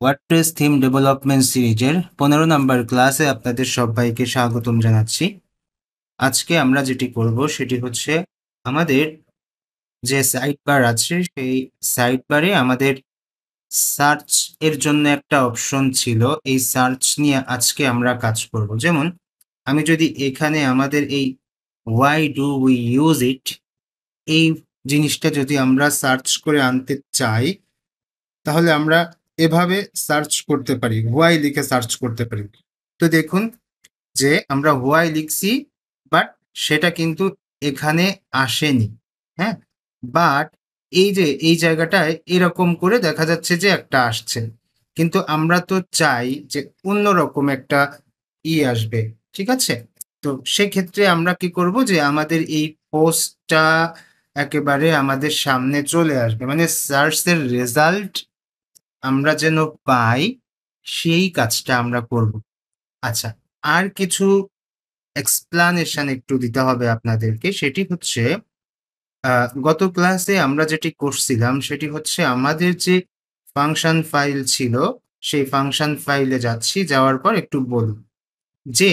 WordPress theme development সিরিজের 15 নম্বর ক্লাসে আপনাদের সবাইকে স্বাগতম জানাচ্ছি। আজকে আমরা যেটি করব সেটি হচ্ছে আমাদের যে সাইড বার আছে সেই সাইড বারে আমাদের সার্চ এর জন্য একটা অপশন ছিল। এই সার্চ নিয়ে আজকে আমরা কাজ করব। যেমন আমি যদি এখানে আমাদের এই why do we use it এই জিনিসটা যদি আমরা সার্চ করে আনতে চাই, তাহলে আমরা এভাবে সার্চ করতে পারি, হোয়াই লিখে সার্চ করতে পারি। তো দেখুন যে আমরা হোয়াই লিখছি, বাট সেটা কিন্তু এখানে আসেনি। হ্যাঁ, বাট এই যে এই জায়গাটায় এরকম করে দেখা যাচ্ছে যে একটা আসছে, কিন্তু আমরা তো চাই যে অন্যরকম একটা আসবে। ঠিক আছে, তো সেক্ষেত্রে আমরা কি করব যে আমাদের এই পোস্টটা একেবারে আমাদের সামনে চলে আসবে, মানে সার্চের রেজাল্ট আমরা যেন পাই, সেই কাজটা আমরা করব। আচ্ছা, আর কিছু এক্সপ্লানেশন একটু দিতে হবে আপনাদেরকে। সেটি হচ্ছে গত ক্লাসে আমরা যেটি করছিলাম সেটি হচ্ছে আমাদের যে ফাংশন ফাইল ছিল, সেই ফাংশন ফাইলে যাচ্ছি, যাওয়ার পর একটু বলুন যে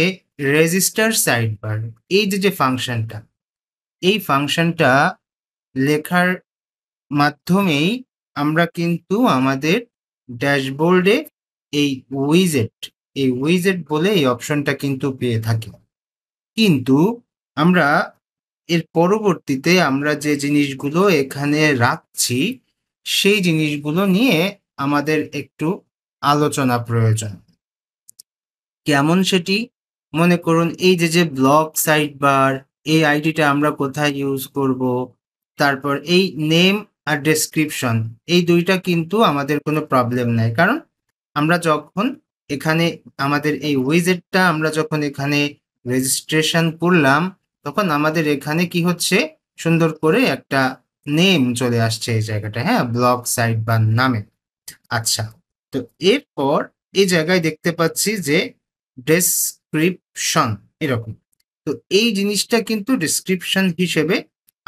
রেজিস্টার সাইডবার এই যে ফাংশনটা, এই ফাংশনটা লেখার মাধ্যমেই আমরা কিন্তু আমাদের ড্যাশবোর্ডে এই উইজেট বলে এই অপশনটা কিন্তু পেয়ে থাকি। কিন্তু আমরা এর পরবর্তীতে আমরা যে জিনিসগুলো এখানে রাখছি সেই জিনিসগুলো নিয়ে আমাদের একটু আলোচনা প্রয়োজন। কেমন সেটি? মনে করুন এই যে ব্লগ সাইড বার, এই আইডিটা আমরা কোথায় ইউজ করব, তারপর এই নেম আর ডেসক্রিপশন, এই দুইটা কিন্তু আমাদের কোনো প্রবলেম নাই, কারণ আমরা যখন এখানে আমাদের এই উইজেটটা আমরা যখন এখানে রেজিস্ট্রেশন করলাম, তখন আমাদের এখানে কি হচ্ছে, সুন্দর করে একটা নেম চলে আসছে এই জায়গাটা, হ্যাঁ, ব্লগ সাইড বার নামে। আচ্ছা, তো এরপর এই জায়গায় দেখতে পাচ্ছি যে ডেসক্রিপশন এরকম। তো এই জিনিসটা কিন্তু ডেসক্রিপশন হিসেবে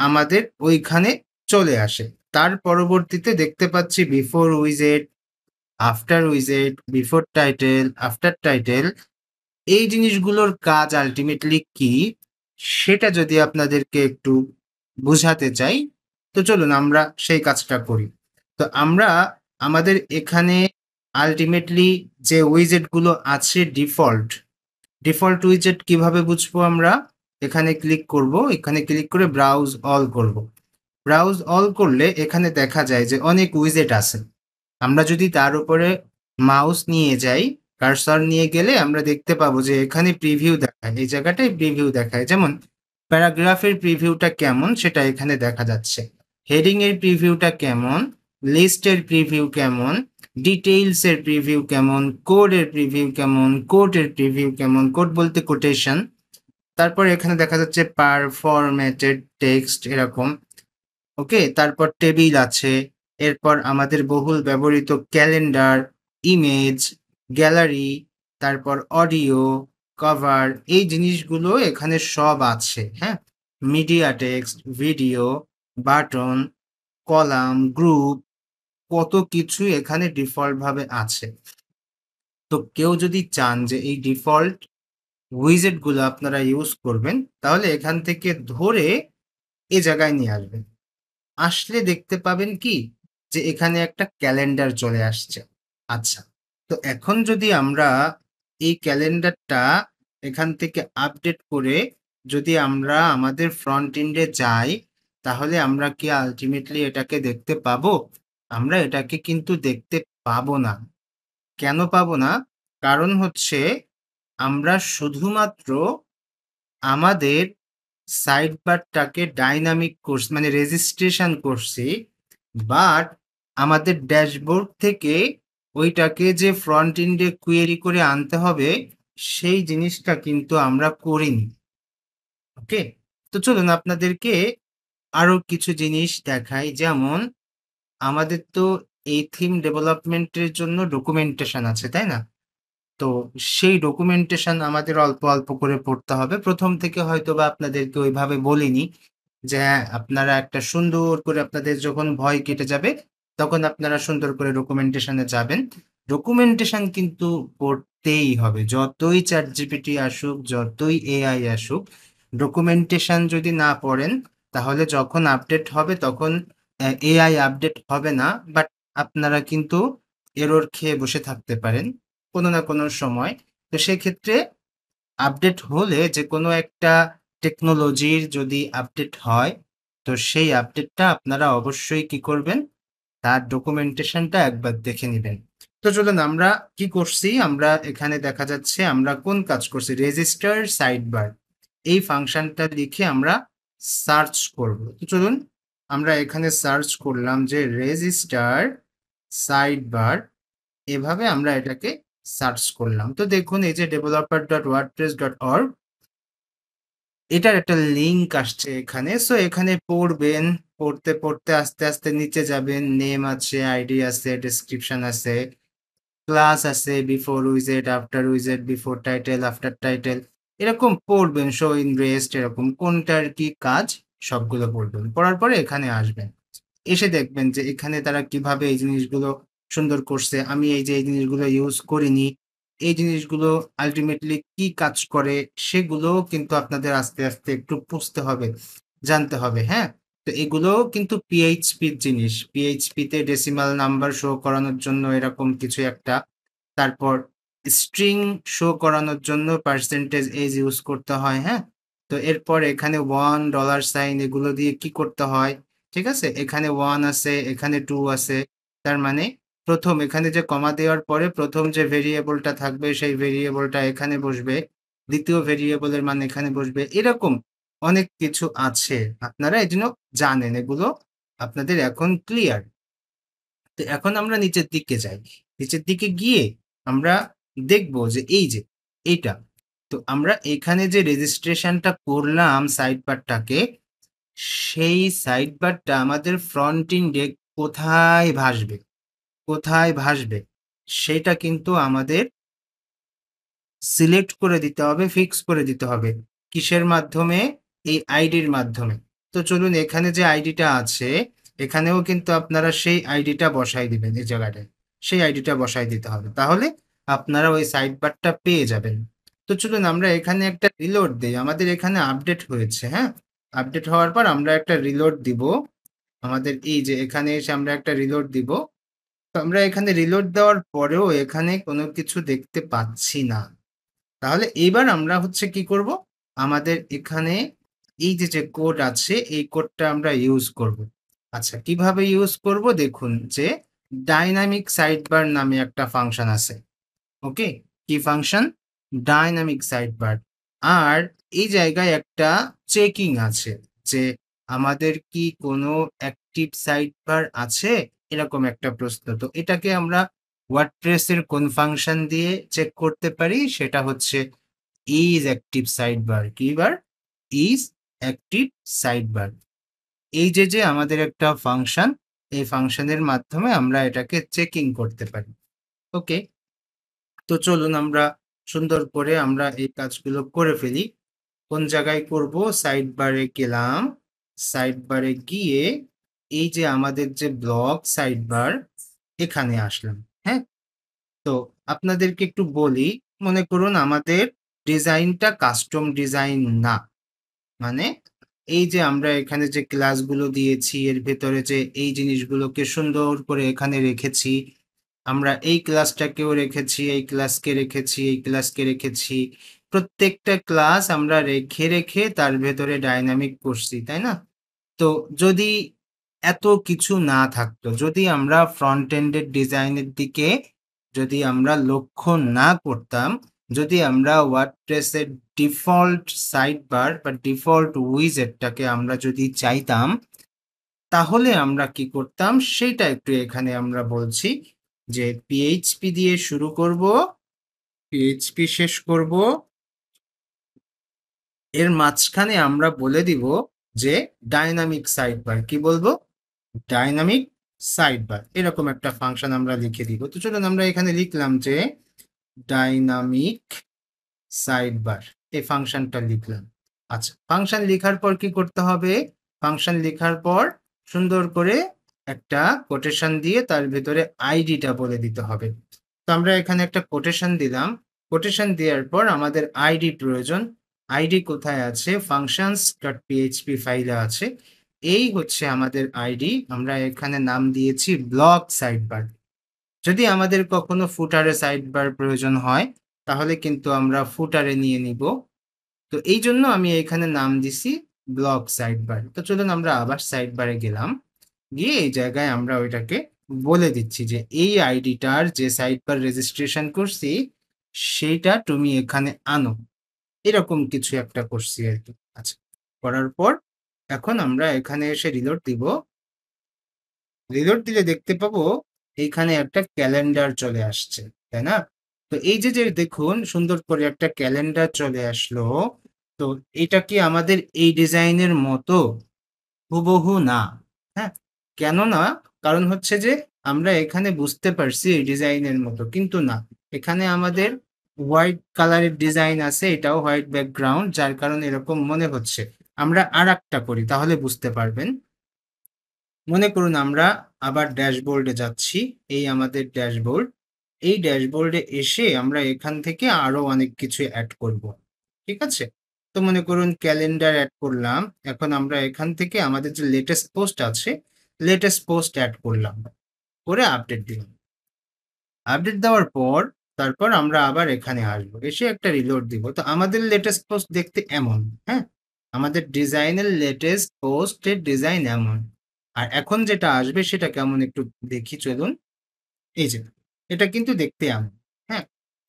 আমাদের ওইখানে চলে আসে। তার পরবর্তীতে দেখতে পাচ্ছি before উইজেট, after উইজেট, before title, after title. এই জিনিসগুলোর কাজ আলটিমেটলি কি, সেটা যদি আপনাদেরকে একটু বুঝাতে চাই, তো চলুন আমরা সেই কাজটা করি। তো আমরা আমাদের এখানে আলটিমেটলি যে উইজেটগুলো আছে ডিফল্ট উইজেট কিভাবে বুঝবো আমরা? এখানে ক্লিক করব, এখানে ক্লিক করে ব্রাউজ অল করব। ব্রাউজ অল করলে এখানে দেখা যায় যে অনেক উইজেট আছে। আমরা যদি তার উপরে মাউস নিয়ে যাই, কার্সর নিয়ে গেলে আমরা দেখতে পাবো যে এখানে প্রিভিউ দেখায়, এই জায়গাটায় প্রিভিউ দেখায়। যেমন প্যারাগ্রাফের প্রিভিউটা কেমন সেটা এখানে দেখা যাচ্ছে, হেডিং এর প্রিভিউটা কেমন, লিস্টের প্রিভিউ কেমন, ডিটেইলস এর প্রিভিউ কেমন, কোডের প্রিভিউ কেমন, কোটের প্রিভিউ কেমন, কোড বলতে কোটেশন। তারপর এখানে দেখা যাচ্ছে পার ফরম্যাটেড টেক্সট এরকম। ওকে, তারপর টেবিল আছে, এরপর আমাদের বহুল ব্যবহৃত ক্যালেন্ডার, ইমেজ, গ্যালারি, তারপর অডিও, কভার, এই জিনিসগুলো এখানে সব আছে। হ্যাঁ, media text, video, button, column, group, কত কিছু এখানে ডিফল্ট ভাবে আছে। তো কেউ যদি চান যে এই ডিফল্ট উইজেট গুলো আপনারা ইউজ করবেন, তাহলে এখান থেকে ধরে এই জায়গায় নিয়ে আসবেন। আসলে দেখতে পাবেন কি যে এখানে একটা ক্যালেন্ডার চলে আসছে। আচ্ছা, তো এখন যদি আমরা এই ক্যালেন্ডারটা এখান থেকে আপডেট করে যদি আমরা আমাদের ফ্রন্ট এন্ডে যাই, তাহলে আমরা কি আলটিমেটলি এটাকে দেখতে পাবো? আমরা এটাকে কিন্তু দেখতে পাবো না। কেন পাবো না? কারণ হচ্ছে আমরা শুধুমাত্র আমাদের সাইড বারটাকে ডাইনামিক করছি, মানে রেজিস্ট্রেশন করছি, বাট আমাদের ড্যাশবোর্ড থেকে ওইটাকে যে ফ্রন্ট এন্ডে কুয়েরি করে আনতে হবে, সেই জিনিসটা কিন্তু আমরা করিনি। ওকে, তো চলুন আপনাদেরকে আরো কিছু জিনিস দেখাই। যেমন আমাদের তো এই থিম ডেভেলপমেন্টের জন্য ডকুমেন্টেশন আছে, তাই না? তো সেই ডকুমেন্টেশন আমাদের অল্প অল্প করে পড়তে হবে। প্রথম থেকে হয়তো বা আপনাদেরকে ওইভাবে বলিনি যে হ্যাঁ, আপনারা একটা সুন্দর করে আপনাদের যখন ভয় কেটে যাবে, তখন আপনারা সুন্দর করে ডকুমেন্টেশনে যাবেন। ডকুমেন্টেশন কিন্তু পড়তেই হবে। যতই ChatGPT আসুক, যতই AI আসুক, ডকুমেন্টেশন যদি না পড়েন তাহলে যখন আপডেট হবে তখন AI আপডেট হবে না। বাট আপনারা কিন্তু এরর খেয়ে বসে থাকতে পারেন কোনো না কোনো সময়। তো সেক্ষেত্রে আপডেট হলে যেকোনো একটা টেকনোলজির যদি আপডেট হয়, তো সেই আপডেটটা আপনারা অবশ্যই কি করবেন? তার ডকুমেন্টেশনটা একবার দেখে নিবেন। তো চলুন আমরা কি করছি? আমরা এখানে দেখা যাচ্ছে আমরা কোন কাজ করছি? রেজিস্টার সাইডবার এই ফাংশনটা লিখে আমরা সার্চ করব। তো চলুন আমরা এখানে সার্চ করলাম যে রেজিস্টার সাইডবার, এভাবে আমরা এটাকে সার্চ করলাম। তো দেখুন এই যে developer.wordpress.org এটার একটা লিঙ্ক আসছে এখানে। সো এখানে পড়বেন, পড়তে, পড়তে আস্তে, আস্তে নিচে যাবেন। নেম আছে, আইডি আছে, ডেসক্রিপশন আছে, ক্লাস আছে, before উইজেট, after উইজেট, before title, after title, এরকম পড়বেন। শো ইন রেস্ট এরকম কোনটার কি কাজ সবগুলো পড়বেন। পড়ার পরে এখানে আসবেন। এসে দেখবেন যে এখানে তারা কিভাবে এই জিনিসগুলো সুন্দর করছে। আমি এই যে এই জিনিসগুলো ইউজ করিনি, এই জিনিসগুলো আল্টিমেটলি কি কাজ করে সেগুলোও কিন্তু আপনাদের আস্তে, আস্তে একটু বুঝতে হবে, জানতে হবে, হ্যাঁ? তো এগুলোও কিন্তু PHP র জিনিস। PHP তে ডেসিমাল নাম্বার শো করানোর জন্য এরকম কিছু একটা, তারপর স্ট্রিং শো করানোর জন্য পার্সেন্টেজ এজ ইউজ করতে হয়, হ্যাঁ? তো এরপর এখানে $1 এগুলো দিয়ে কি করতে হয়? ঠিক আছে? এখানে 1 আছে, এখানে 2 আছে। তার মানে প্রথম এখানে যে কমা দেওয়ার পরে প্রথম যে ভেরিয়েবলটা থাকবে সেই ভেরিয়েবলটা এখানে বসবে। দ্বিতীয় ভেরিয়েবলের মান এখানে বসবে। এরকম অনেক কিছু আছে। আপনারা এজন্য জানেন। এগুলো আপনাদের এখন ক্লিয়ার। তো এখন আমরা নিচের দিকে যাই। নিচের দিকে গিয়ে আমরা দেখব যে এই যে এইটা। তো আমরা এখানে যে রেজিস্ট্রেশনটা করলাম সাইডবারটাকে, সেই সাইডবারটা আমাদের ফ্রন্ট এন্ডে কোথায় ভাসবে, কোথায় ভাসবে সেটা কিন্তু আমাদের সিলেক্ট করে দিতে হবে, ফিক্স করে দিতে হবে। কিসের মাধ্যমে? এই আইডির মাধ্যমে। তো চলুন এখানে যে আইডিটা আছে, এখানেও কিন্তু আপনারা সেই আইডিটা বসাই দিবেন এই জায়গাটায়। সেই আইডিটা বসাই দিতে হবে। তাহলে আপনারা ওই সাইড বারটা পেয়ে যাবেন। তো চলুন আমরা এখানে একটা রিলোড দেই। আমাদের এখানে আপডেট হয়েছে, হ্যাঁ? আপডেট হওয়ার পর আমরা একটা রিলোড দিব। আমাদের এই যে এখানে এসে আমরা একটা রিলোড দিব। তো আমরা এখানে রিলোড দেওয়ার পরেও এখানে কোনো কিছু দেখতে পাচ্ছি না। তাহলে এইবার আমরা হচ্ছে কি করব? আমাদের এখানে এই যে কোড আছে এই কোডটা আমরা ইউজ করব। আচ্ছা কিভাবে ইউজ করব? দেখুন যে ডাইনামিক সাইডবার নামে একটা ফাংশন আছে। ওকে? কি ফাংশন? Dynamic sidebar. আর এই জায়গায় একটা চেকিং আছে যে আমাদের কি কোনো অ্যাক্টিভ সাইডবার আছে? এরকম একটা প্রশ্ন। তো এটাকে আমরা ওয়ার্ডপ্রেস এর কোন ফাংশন দিয়ে চেক করতে পারি? সেটা হচ্ছে ইজ অ্যাক্টিভ সাইডবার। কি বার? Is active sidebar. এই যে আমাদের একটা ফাংশন, এই ফাংশনের মাধ্যমে আমরা এটাকে চেকিং করতে পারি। ওকে? তো চলুন আমরা সুন্দর করে আমরা এই কাজগুলো করে ফেলি। কোন জায়গায় করব? সাইড বারে গেলাম। সাইড বারে গিয়ে এই যে আমাদের যে ব্লক সাইড বার, এখানে আসলাম। হ্যাঁ? তো আপনাদেরকে একটু বলি, মনে করুন আমাদের ডিজাইনটা কাস্টম ডিজাইন না। মানে এই যে আমরা এখানে যে ক্লাসগুলো দিয়েছি এর ভেতরে যে এই জিনিসগুলোকে সুন্দর করে এখানে রেখেছি, আমরা এই ক্লাসটাকেও রেখেছি, এই ক্লাসকে রেখেছি, এই ক্লাসকে রেখেছি। প্রত্যেকটা ক্লাস আমরা রেখে, রেখে তার ভেতরে ডায়নামিক করছি, তাই না? তো যদি এত কিছু না থাকতো, যদি আমরা ফ্রন্ট এন্ডের ডিজাইনের দিকে যদি আমরা লক্ষ্য না করতাম, যদি আমরা ওয়ার্ডপ্রেসের ডিফল্ট সাইড বার বা ডিফল্ট উইজেটটাকে আমরা যদি চাইতাম, তাহলে আমরা কি করতাম সেইটা একটু এখানে আমরা বলছি যে পিএইচপি দিয়ে শুরু করব, পিএইচপি শেষ করব, এর মাঝখানে আমরা বলে দিব যে ডাইনামিক সাইড বার। কি বলবো? Dynamic side bar. এরকম একটা ফাংশন আমরা লিখে দিব। তো চলুন আমরা এখানে লিখলাম যে ডাইনামিক সাইড বার, এই ফাংশনটা লিখলাম। আচ্ছা ফাংশন লেখার পর কি করতে হবে? ফাংশন লেখার পর সুন্দর করে একটা কোটেশন দিয়ে তার ভেতরে আইডিটা বলে দিতে হবে। তো আমরা এখানে একটা কোটেশন দিলাম। কোটেশন দেওয়ার পর আমাদের আইডি প্রয়োজন। আইডি কোথায় আছে? functions.php ফাইলে আছে। এই হচ্ছে আমাদের আইডি। আমরা এখানে নাম দিয়েছি ব্লক সাইডবার। যদি আমাদের কখনো ফুটারে সাইডবার প্রয়োজন হয়, তাহলে কিন্তু আমরা ফুটারে নিয়ে নিব। তো এই জন্য আমি এখানে নাম দিছি ব্লক সাইডবার। তো চলুন আমরা আবার সাইডবারে গেলাম। গিয়ে এই জায়গায় আমরা ওইটাকে বলে দিচ্ছি যে এই আইডিটার যে সাইটবার রেজিস্ট্রেশন করছি সেইটা তুমি এখানে আনো, এরকম কিছু একটা করছি আর কি। আচ্ছা, করার পর এখন আমরা এখানে এসে রিলোড দিব। রিলোড দিলে দেখতে পাবো এইখানে একটা ক্যালেন্ডার চলে আসছে, তাই না? তো এই যে যে দেখুন সুন্দর করে একটা ক্যালেন্ডার চলে আসলো। তো এটা কি আমাদের এই ডিজাইনের মতো? হুবহু না। হ্যাঁ, কেন না? কারণ হচ্ছে যে আমরা এখানে বুঝতে পারছি এই ডিজাইনের মতো, কিন্তু না। এখানে আমাদের হোয়াইট কালারের ডিজাইন আছে, এটাও হোয়াইট ব্যাকগ্রাউন্ড, যার কারণে এরকম মনে হচ্ছে। আমরা আরেকটা করি, তাহলে বুঝতে পারবেন। মনে করুন আমরা আবার ড্যাশবোর্ডে যাচ্ছি। এই আমাদের ড্যাশবোর্ড। এই ড্যাশবোর্ডে এসে আমরা এখান থেকে আরো অনেক কিছু অ্যাড করব। ঠিক আছে? তো মনে করুন ক্যালেন্ডার অ্যাড করলাম। এখন আমরা এখান থেকে আমাদের যে লেটেস্ট পোস্ট আছে, লেটেস্ট পোস্ট অ্যাড করলাম। করে আপডেট দিলাম। আপডেট দেওয়ার পর তারপর আমরা আবার এখানে আসবো। এসে একটা রিলোড দিব। তো আমাদের লেটেস্ট পোস্ট দেখতে এমন, হ্যাঁ? আমাদের ডিজাইনের লেটেস্ট পোস্টের ডিজাইন এমন। আর এখন যেটা আসবে সেটা কেমন একটু দেখি চলুন। এই যে, এটা কিন্তু দেখতে এমন, হ্যাঁ?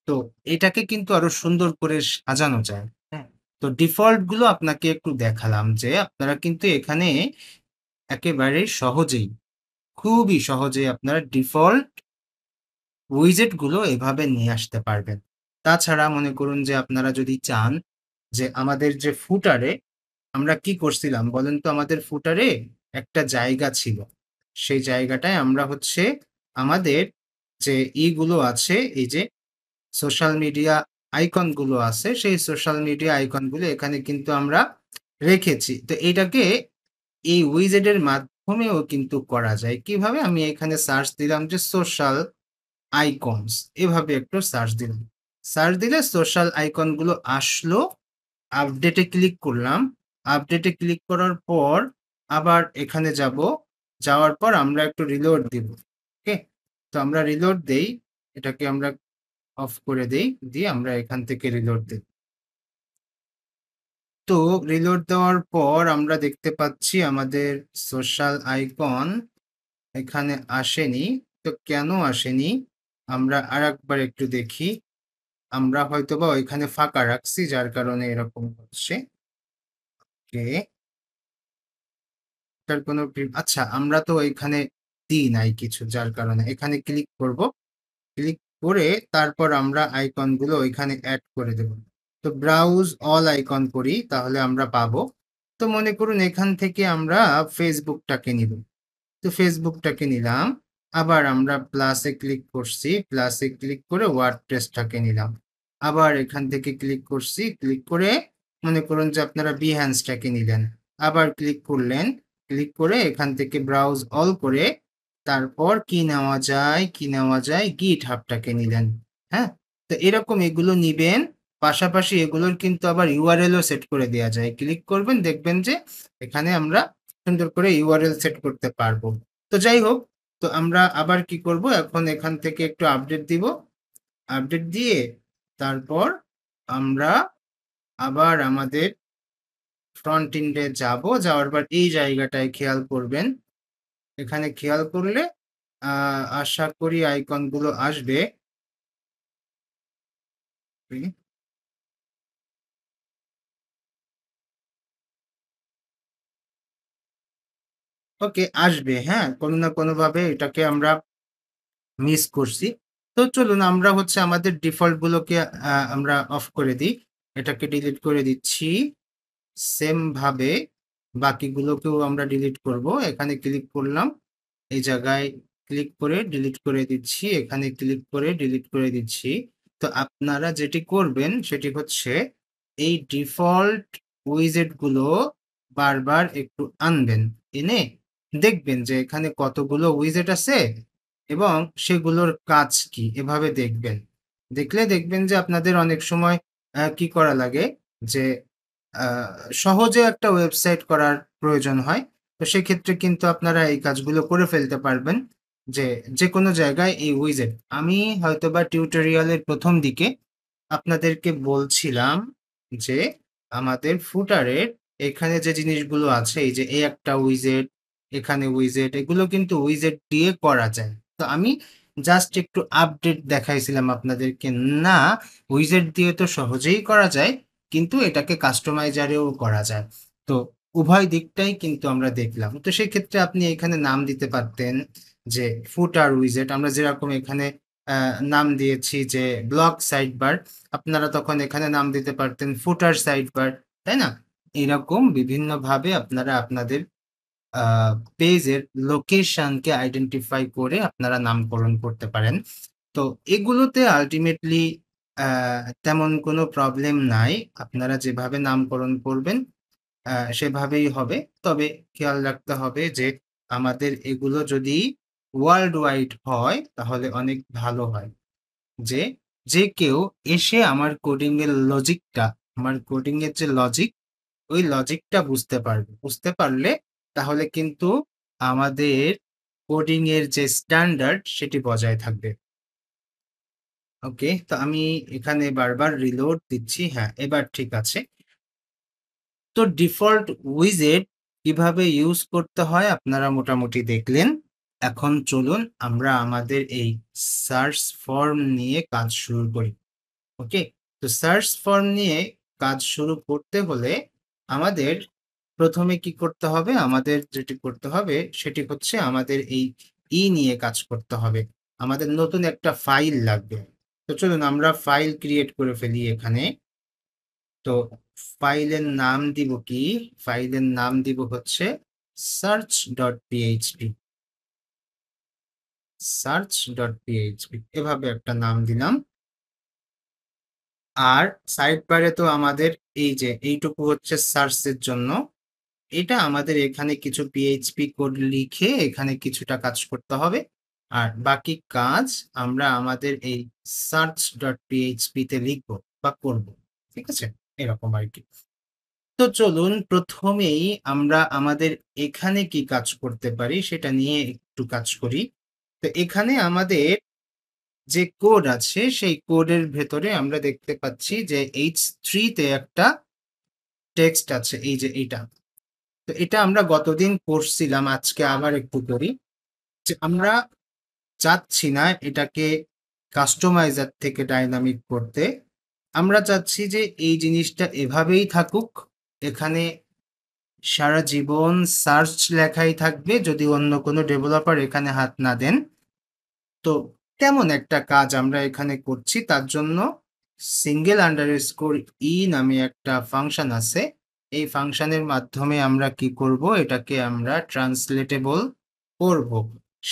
তো এটাকে কিন্তু আরো সুন্দর করে সাজানো যায়, হ্যাঁ? তো ডিফল্ট গুলো আপনাকে একটু দেখালাম যে আপনারা কিন্তু এখানে একেবারে সহজেই, খুবই সহজেই আপনারা ডিফল্ট উইজেট গুলো এভাবে নিয়ে আসতে পারবেন। তাছাড়া মনে করুন যে আপনারা যদি চান যে আমাদের যে ফুটারে আমরা কি করছিলাম বলেন তো? আমাদের ফুটারে একটা জায়গা ছিল। সেই জায়গাটায় আমরা হচ্ছে আমাদের যে গুলো আছে, এই যে সোশ্যাল মিডিয়া আইকন গুলো আছে, সেই সোশ্যাল মিডিয়া আইকন গুলো এখানে কিন্তু আমরা রেখেছি। তো এইটাকে এই উইজেট এর মাধ্যমেও কিন্তু করা যায়। কিভাবে? আমি এখানে সার্চ দিলাম যে সোশ্যাল আইকনস, এভাবে একটু সার্চ দিলাম। সার্চ দিলে সোশ্যাল আইকন গুলো আসলো। আপডেটে ক্লিক করলাম। আপডেটে ক্লিক করার পর আবার এখানে যাব। যাওয়ার পর আমরা একটু রিলোড দিব। ওকে? তো আমরা রিলোড দেই। এটাকে আমরা অফ করে দেই। দিয়ে আমরা এখান থেকে রিলোড দেই। তো রিলোড দেওয়ার পর আমরা দেখতে পাচ্ছি আমাদের সোশ্যাল আইকন এখানে আসেনি। তো কেন আসেনি? আমরা আরেকবার একটু দেখি। আমরা হয়তোবা ওইখানে ফাঁকা রাখছি, যার কারণে এরকম হচ্ছে। ওকে। এটার কোনো আচ্ছা, আমরা তো এখানে দিই নাই কিছু, যার কারণে এখানে ক্লিক করব। ক্লিক করে তারপর আমরা আইকন গুলো ওইখানে অ্যাড করে দেব। তো ব্রাউজ অল আইকন করি, তাহলে আমরা পাবো। তো মনে করুন এখান থেকে আমরা ফেসবুকটাকে নিব। তো ফেসবুকটাকে নিলাম। আবার আমরা প্লাসে ক্লিক করছি। প্লাসে ক্লিক করে ওয়ার্ডপ্রেসটাকে নিলাম। আবার এখান থেকে ক্লিক করছি। ক্লিক করে মনে করুন যে আপনারা বিহ্যান্সটাকে নিলেন। আবার ক্লিক করলেন। ক্লিক করে এখান থেকে ব্রাউজ অল করে তারপর কি নেওয়া যায়, কি নেওয়া যায়? গিটহাবটাকে নিলেন। হ্যাঁ? তো এরকম এগুলো নিবেন। পাশাপাশি এগুলোর কিন্তু আবার ইউআরএলও সেট করে দেয়া যায়। ক্লিক করবেন, দেখবেন যে এখানে আমরা সুন্দর করে ইউআরএল সেট করতে পারবো। তো যাই হোক, তো আমরা আবার কি করব? এখন এখান থেকে একটু আপডেট দিব। আপডেট দিয়ে তারপর আমরা আবার আমাদের ফ্রন্ট এন্ডে যাব। যাওয়ার পর এই জায়গাটায় খেয়াল করবেন। এখানে খেয়াল করলে আশা করি আইকন গুলো আসবে। ওকে, আসবে। হ্যাঁ, কোনো না কোনোভাবে এটাকে আমরা মিস করছি। তো চলুন আমরা হচ্ছে আমাদের ডিফল্ট গুলোকে আমরা অফ করে দিই। এটাকে ডিলিট করে দিচ্ছি। সেম ভাবে বাকিগুলোকেও আমরা ডিলিট করব। এখানে ক্লিক করলাম। এই জায়গায় ক্লিক করে ডিলিট করে দিচ্ছি। এখানে ক্লিক করে ডিলিট করে দিচ্ছি। তো আপনারা যেটি করবেন সেটি হচ্ছে এই ডিফল্ট উইজেট গুলো বারবার একটু আনবেন। এনে দেখবেন যে এখানে কতগুলো উইজেট আছে। এবং সেগুলোর কাজ কি এভাবে দেখবেন। দেখলে দেখবেন যে আপনাদের অনেক সময় কি করা লাগে যে আ সহজে একটা ওয়েবসাইট করার প্রয়োজন হয়। তো সেক্ষেত্রে কিন্তু আপনারা এই কাজগুলো করে ফেলতে পারবেন যে, যেকোনো জায়গায় এই উইজেট আমি হয়তোবা টিউটোরিয়ালের ১ম দিকে আপনাদেরকে বলছিলাম যে, আমাদের ফুটারের এখানে যে জিনিসগুলো আছে এই যে এই একটা উইজেট, এখানে উইজেট এগুলো কিন্তু উইজেট দিয়ে করা যায়। তো আমি জাস্ট একটু আপডেট দেখাইছিলাম আপনাদেরকে। না, উইজেট দিয়ে তো সহজেই করা যায়, কিন্তু এটাকে কাস্টমাইজারেও করা যায়। তো উভয় দিকটাই কিন্তু আমরা দেখলাম। তো সেক্ষেত্রে আপনি এখানে নাম দিতে পারতেন যে ফুটার উইজেট আমরা যেরকম এখানে নাম দিয়েছি যে ব্লক সাইডবার, আপনারা তখন এখানে নাম দিতে পারতেন ফুটার সাইডবার, তাই না? এরকম বিভিন্নভাবে আপনারা আপনাদের আ পেজের লোকেশনকে আইডেন্টিফাই করে আপনারা নামকরণ করতে পারেন। তো এগুলোতে আল্টিমেটলি আ তেমন কোনো প্রবলেম নাই। আপনারা যেভাবে নামকরণ করবেন সেভাবেই হবে। তবে খেয়াল রাখতে হবে যে আমাদের এগুলো যদি ওয়ার্লড ওয়াইড হয় তাহলে অনেক ভালো হয়। যে, যে কেউ এসে আমার কোডিং এর লজিকটা, আমার কোডিং এর যে লজিক, ওই লজিকটা বুঝতে পারবে। বুঝতে পারলে তাহলে কিন্তু আমাদের কোডিং এর যে স্ট্যান্ডার্ড সেটি বজায় থাকবে। ওকে? তো আমি এখানে বারবার রিলোড দিচ্ছি। হ্যাঁ, এবার ঠিক আছে। তো ডিফল্ট উইজেট কিভাবে ইউজ করতে হয় আপনারা মোটামুটি দেখলেন। এখন চলুন আমরা আমাদের এই সার্চ ফর্ম নিয়ে কাজ শুরু করি। ওকে? তো সার্চ ফর্ম নিয়ে কাজ শুরু করতে হলে আমাদের ১ম এ কি করতে হবে? আমাদের যেটি করতে হবে সেটি হচ্ছে আমাদের এই নিয়ে কাজ করতে হবে। আমাদের নতুন একটা ফাইল লাগবে। তো চলুন আমরা ফাইল ক্রিয়েট করে ফেলি এখানে। তো ফাইলের নাম দিব কি? ফাইলের নাম দিব হচ্ছে search.php search.php এভাবে একটা নাম দিলাম। আর সাইড বারে তো আমাদের এই যে এইটুকু হচ্ছে সার্চ এর জন্য। এটা আমাদের এখানে কিছু PHP কোড লিখে এখানে কিছুটা কাজ করতে হবে। আর বাকি কাজ আমরা আমাদের এই search.php তে লিখব বা করব। ঠিক আছে? এরকম আরকি। তো চলুন ১ম এই আমরা আমাদের এখানে কি কাজ করতে পারি সেটা নিয়ে একটু কাজ করি। তো এখানে আমাদের যে কোড আছে সেই কোডের ভেতরে আমরা দেখতে পাচ্ছি যে H3 তে একটা টেক্সট আছে এই যে এইটা। তো এটা আমরা গতদিন করছিলাম, আজকে আবার একটু করি। যে আমরা চাচ্ছি না এটাকে কাস্টমাইজার থেকে ডায়নামিক করতে। আমরা চাচ্ছি যে এই জিনিসটা এভাবেই থাকুক। এখানে সারা জীবন সার্চ লেখাই থাকবে যদি অন্য কোনো ডেভেলপার এখানে হাত না দেন। তো তেমন একটা কাজ আমরা এখানে করছি। তার জন্য single underscore নামে একটা ফাংশন আছে। এই ফাংশনের মাধ্যমে আমরা কি করব? এটাকে আমরা ট্রান্সলেটেবল করব।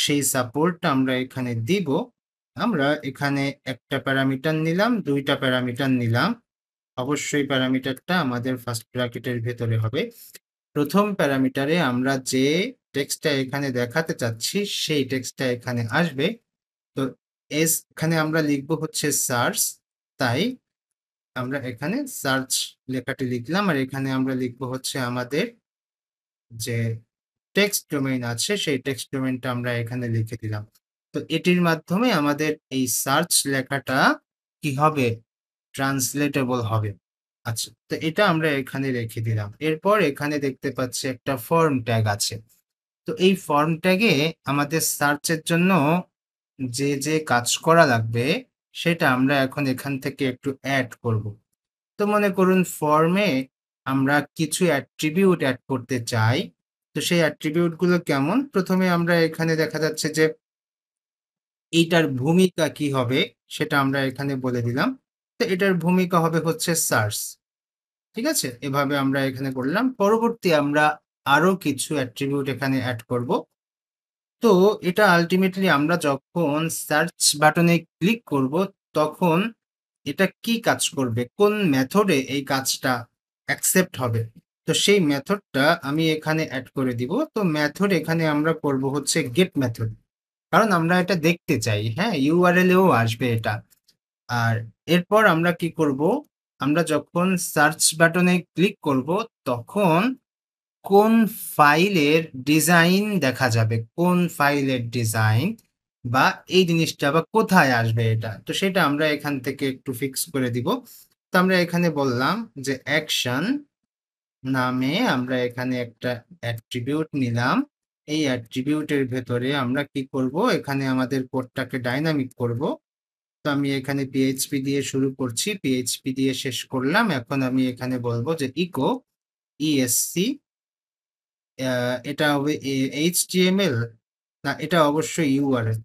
সেই সাপোর্টটা আমরা এখানে দিব। আমরা এখানে ১ টা প্যারামিটার নিলাম, ২ টা প্যারামিটার নিলাম। অবশ্যই প্যারামিটারটা আমাদের ফার্স্ট ব্র্যাকেটের ভেতরে হবে। ১ম প্যারামিটারে আমরা যে টেক্সটটা এখানে দেখাতে চাচ্ছি, সেই টেক্সটটা এখানে আসবে। তো এখানে আমরা লিখব হচ্ছে সার্চ। তাই আমরা এখানে সার্চ লেখাটি লিখলাম। আর এখানে আমরা লিখব হচ্ছে আমাদের যে টেক্সট ডোমেইন আছে, সেই টেক্সট ডোমেইনটা আমরা এখানে লিখে দিলাম। তো এটির মাধ্যমে আমাদের এই সার্চ লেখাটা কি হবে? ট্রান্সলেটেবল হবে। আচ্ছা, তো এটা আমরা এখানে রেখে দিলাম। এরপর এখানে দেখতে পাচ্ছি একটা ফর্ম ট্যাগ আছে। তো এই ফর্ম ট্যাগে আমাদের সার্চের জন্য যে কাজ করা লাগবে সেটা আমরা এখন এখান থেকে একটু এড করব। তো মনে করুন ফর্মে আমরা কিছু অ্যাট্রিবিউট এড করতে চাই। তো সেই অ্যাট্রিবিউট গুলো কেমন? ১ম এ আমরা এখানে দেখা যাচ্ছে যে এইটার ভূমিকা কি হবে সেটা আমরা এখানে বলে দিলাম। তো এটার ভূমিকা হবে হচ্ছে সার্চ। ঠিক আছে? এভাবে আমরা এখানে করলাম। পরবর্তী আমরা আরো কিছু অ্যাট্রিবিউট এখানে এড করব। তো এটা আল্টিমেটলি আমরা যখন সার্চ বাটনে ক্লিক করব, তখন এটা কি কাজ করবে? কোন মেথডে এই কাজটা অ্যাকসেপ্ট হবে? তো সেই মেথডটা আমি এখানে এড করে দিব। তো মেথড এখানে আমরা করব হচ্ছে গেট মেথড। কারণ আমরা এটা দেখতে চাই, হ্যাঁ? URL এও আসবে এটা। আর এরপর আমরা কি করব? আমরা যখন সার্চ বাটনে ক্লিক করব, তখন কোন ফাইলের ডিজাইন দেখা যাবে। কোন ফাইলের ডিজাইন বা এই জিনিসটা বা কোথায় আসবে এটা। তো সেটা আমরা এখান থেকে একটু ফিক্স করে দিব। তো আমরা এখানে বললাম যে অ্যাকশন নামে আমরা এখানে একটা অ্যাট্রিবিউট নিলাম। এই অ্যাট্রিবিউটের ভেতরে আমরা কি করব? এখানে আমাদের কোডটাকে ডাইনামিক করব। তো আমি এখানে পিএইচপি দিয়ে শুরু করছি, পিএইচপি দিয়ে শেষ করলাম। এখন আমি এখানে বলব যে ইকো ইএসসি এটা হবে এইচটিএমএল না এটা অবশ্যই ইউআরএল।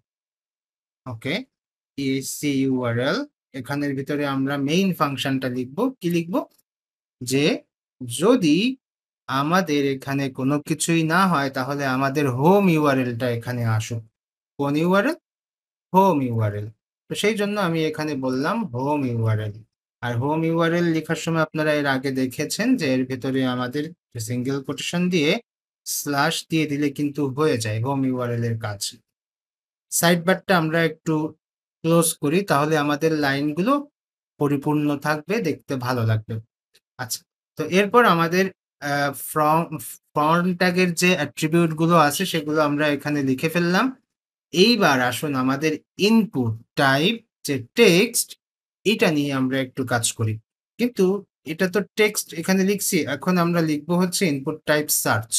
ওকে, ইএসসি ইউআরএল এখানের ভিতরে আমরা মেইন ফাংশনটা লিখব। কি লিখব? যে যদি আমাদের এখানে কোনো কিছুই না হয় তাহলে আমাদের হোম ইউআরএলটা এখানে আসুক। কোন ইউআরএল? Home URL. তো সেই জন্য আমি এখানে বললাম হোম ইউআরএল। আর হোম ইউআরএল লেখার সময় আপনারা এর আগে দেখেছেন যে এর ভেতরে আমাদের সিঙ্গেল কোটেশন দিয়ে স্ল্যাশ দিয়ে দিলে কিন্তু হয়ে যায় হোম ইউআরএল এর কাজ। সাইড বারটা আমরা একটু ক্লোজ করি তাহলে আমাদের লাইনগুলো পরিপূর্ণ থাকবে, দেখতে ভালো লাগবে। আচ্ছা, তো এরপর আমাদের ফ্রন্ট ট্যাগের যে অ্যাট্রিবিউট গুলো আছে সেগুলো আমরা এখানে লিখে ফেললাম। এইবার আসুন আমাদের ইনপুট টাইপ যে টেক্সট এটা নিয়ে আমরা একটু কাজ করি। কিন্তু এটা তো টেক্সট এখানে লিখছি, এখন আমরা লিখবো হচ্ছে ইনপুট টাইপ সার্চ।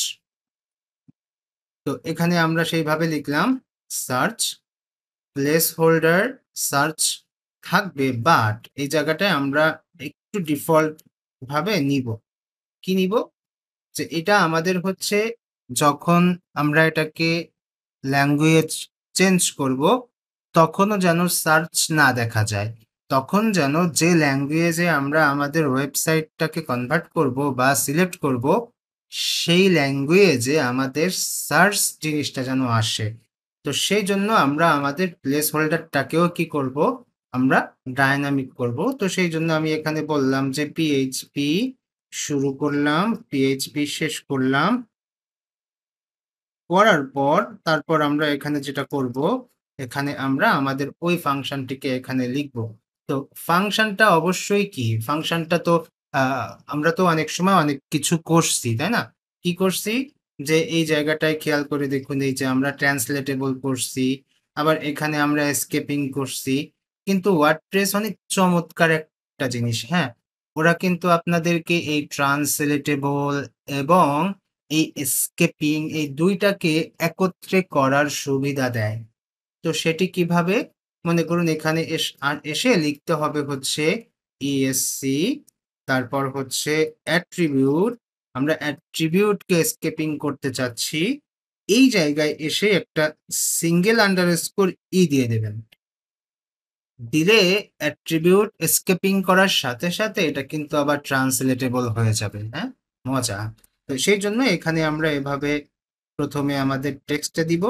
তো এখানে আমরা সেইভাবে লিখলাম সার্চ প্লেস হোল্ডার সার্চ থাকবে, বাট এই জায়গাটায় আমরা একটু ডিফল্ট ভাবে নিব। কি নিব? যে এটা আমাদের হচ্ছে যখন আমরা এটাকে ল্যাঙ্গুয়েজ চেঞ্জ করব তখনও যেন সার্চ না দেখা যায়। তখন যেন যে ল্যাঙ্গুয়েজে আমরা আমাদের ওয়েবসাইটটাকে কনভার্ট করব বা সিলেক্ট করব সেই ল্যাঙ্গুয়েজে আমাদের সার্চ জিনিসটা যেন আসে। তো সেই জন্য আমরা আমাদের প্লেস হোল্ডারটাকেও কি করব? আমরা ডায়নামিক করব। তো সেই জন্য আমি এখানে বললাম যে পিএইচপি শুরু করলাম, পিএইচপি শেষ করলাম। করার পর তারপর আমরা এখানে যেটা করব, এখানে আমরা আমাদের ওই ফাংশনটিকে এখানে লিখব। তো ফাংশনটা অবশ্যই কি? ফাংশনটা তো আ আমরা তো অনেক সময় অনেক কিছু করছি, তাই না? কি করছি? যে এই জায়গাটায় খেয়াল করে দেখুন এই যে আমরা ট্রান্সলেটেবল করছি, আবার এখানে আমরা এস্কেপিং করছি। কিন্তু ওয়ার্ডপ্রেস অনেক চমৎকার একটা জিনিস, হ্যাঁ? ওরা কিন্তু আপনাদেরকে এই ট্রান্সলেটেবল এবং এই escaping এই ২ টাকে একত্রে করার সুবিধা দেয়। তো সেটি কিভাবে? মনে করুন এখানে এসে লিখতে হবে হচ্ছে ESC তারপর হচ্ছে attribute আমরা attribute কে escaping করতে চাচ্ছি। এই জায়গায় এসে একটা single underscore e দিয়ে দেবেন। দিলে attribute escaping করার সাথে, সাথে এটা কিন্তু আবার translatable হয়ে যাবে, হ্যাঁ? মজা। তো সেই জন্য এখানে আমরা এভাবে ১ম এ আমাদের টেক্সটটা দিব,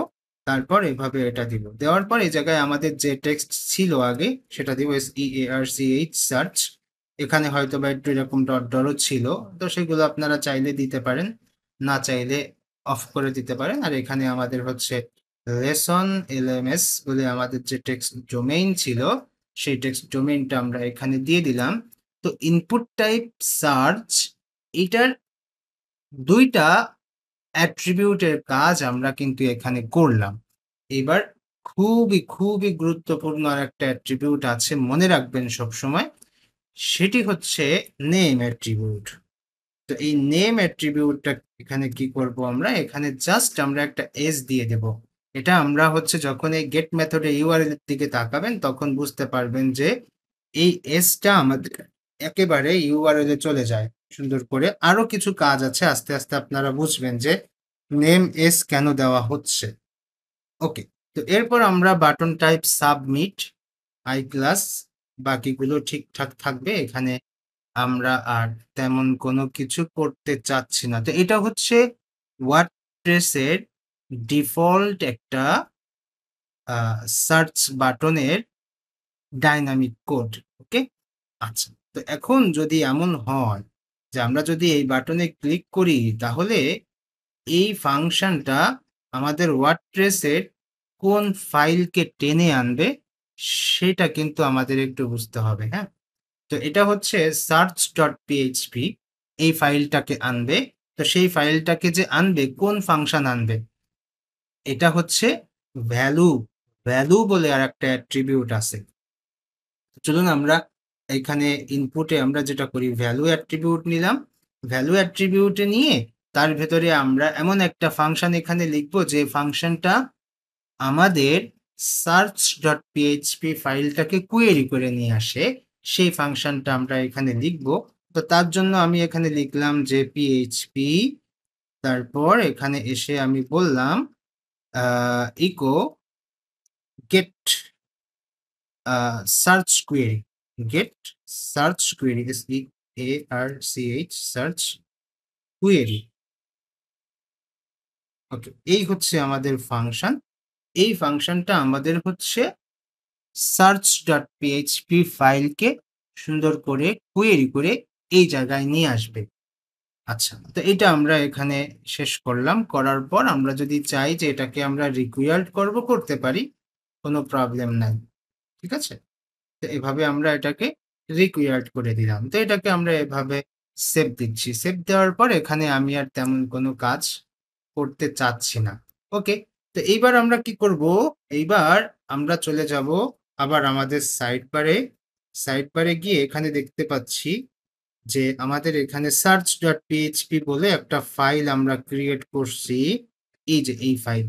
তারপর এভাবে এটা দিব। দেওয়ার পর এই জায়গায় আমাদের যে টেক্সট ছিল আগে সেটা দিব SEARCH সার্চ। এখানে হয়তোবা একটু এরকম ডট, ডটও ছিল। তো সেগুলো আপনারা চাইলে দিতে পারেন, না চাইলে অফ করে দিতে পারেন। আর এখানে আমাদের হচ্ছে লেসন LMS বলে আমাদের যে টেক্সট ডোমেইন ছিল সেই টেক্সট ডোমেইনটা আমরা এখানে দিয়ে দিলাম। তো ইনপুট টাইপ সার্চ এটার ২ টা অ্যাট্রিবিউটের কাজ আমরা কিন্তু এখানে করলাম। এবার খুবই, খুবই গুরুত্বপূর্ণ আরেকটা অ্যাট্রিবিউট আছে, মনে রাখবেন সবসময়। সেটি হচ্ছে নেম অ্যাট্রিবিউট। তো এই নেম অ্যাট্রিবিউটটা এখানে কি করব আমরা? এখানে জাস্ট আমরা একটা s দিয়ে দেব। এটা আমরা হচ্ছে যখন এই গেট মেথডে URL এর দিকে তাকাবেন তখন বুঝতে পারবেন যে এই s টা আমাদের একেবারে URL এ চলে যায় সুন্দর করে। আরো কিছু কাজ আছে আস্তে, আস্তে আপনারা বুঝবেন যে নেম s কেন দেওয়া হচ্ছে। ওকে। তো এরপর আমরা বাটন টাইপ সাবমিট, iClass বাকিগুলো ঠিকঠাক থাকবে। এখানে আমরা আর তেমন কোনো কিছু করতে চাচ্ছি না। তো এটা হচ্ছে ওয়ার্ডপ্রেস এর ডিফল্ট একটা আ সার্চ বাটনের ডায়নামিক কোড। ওকে? আচ্ছা। তো এখন যদি এমন হয় যে আমরা যদি এই বাটনে ক্লিক করি তাহলে এই ফাংশনটা আমাদের ওয়ার্ডপ্রেস এর কোন ফাইলকে টেনে আনবে সেটা কিন্তু আমাদের একটু বুঝতে হবে, হ্যাঁ? তো এটা হচ্ছে search.php এই ফাইলটাকে আনবে। তো সেই ফাইলটাকে যে আনবে কোন ফাংশন আনবে? এটা হচ্ছে ভ্যালু, ভ্যালু বলে আরেকটা অ্যাট্রিবিউট আছে। চলুন আমরা এখানে ইনপুটে আমরা যেটা করি ভ্যালু অ্যাট্রিবিউট নিলাম। ভ্যালু অ্যাট্রিবিউটে নিয়ে তার ভেতরে আমরা এমন একটা ফাংশন এখানে লিখব যে ফাংশনটা আমাদের search.php ফাইলটাকে কোয়েরি করে নিয়ে আসে। সেই ফাংশনটা আমরা এখানে লিখব। তো তার জন্য আমি এখানে লিখলাম যে php, তারপর এখানে এসে আমি বললাম echo get search query, get search query, SEARCH search query। ওকে, এই হচ্ছে আমাদের ফাংশন। এই ফাংশনটা আমাদের হচ্ছে search.php ফাইলকে সুন্দর করে কোয়েরি করে এই জায়গায় নিয়ে আসবে। আচ্ছা, তো এটা আমরা এখানে শেষ করলাম। করার পর আমরা যদি চাই যে এটাকে আমরা রিকুয়ার্ড করব, করতে পারি, কোনো প্রবলেম নাই। ঠিক আছে? তো এভাবে আমরা এটাকে রিকুয়ার্ড করে দিলাম। তো এটাকে আমরা এভাবে সেভ দিচ্ছি। সেভ দেওয়ার পর এখানে আমি আর তেমন কোনো কাজ করতে চাচ্ছি না। ওকে, তো এইবার আমরা কি করব? এইবার আমরা চলে যাব আবার আমাদের সাইড বারে। সাইড বারে গিয়ে এখানে দেখতে পাচ্ছি যে আমাদের এখানে search.php বলে একটা ফাইল আমরা ক্রিয়েট করছি। এই যে এই ফাইল।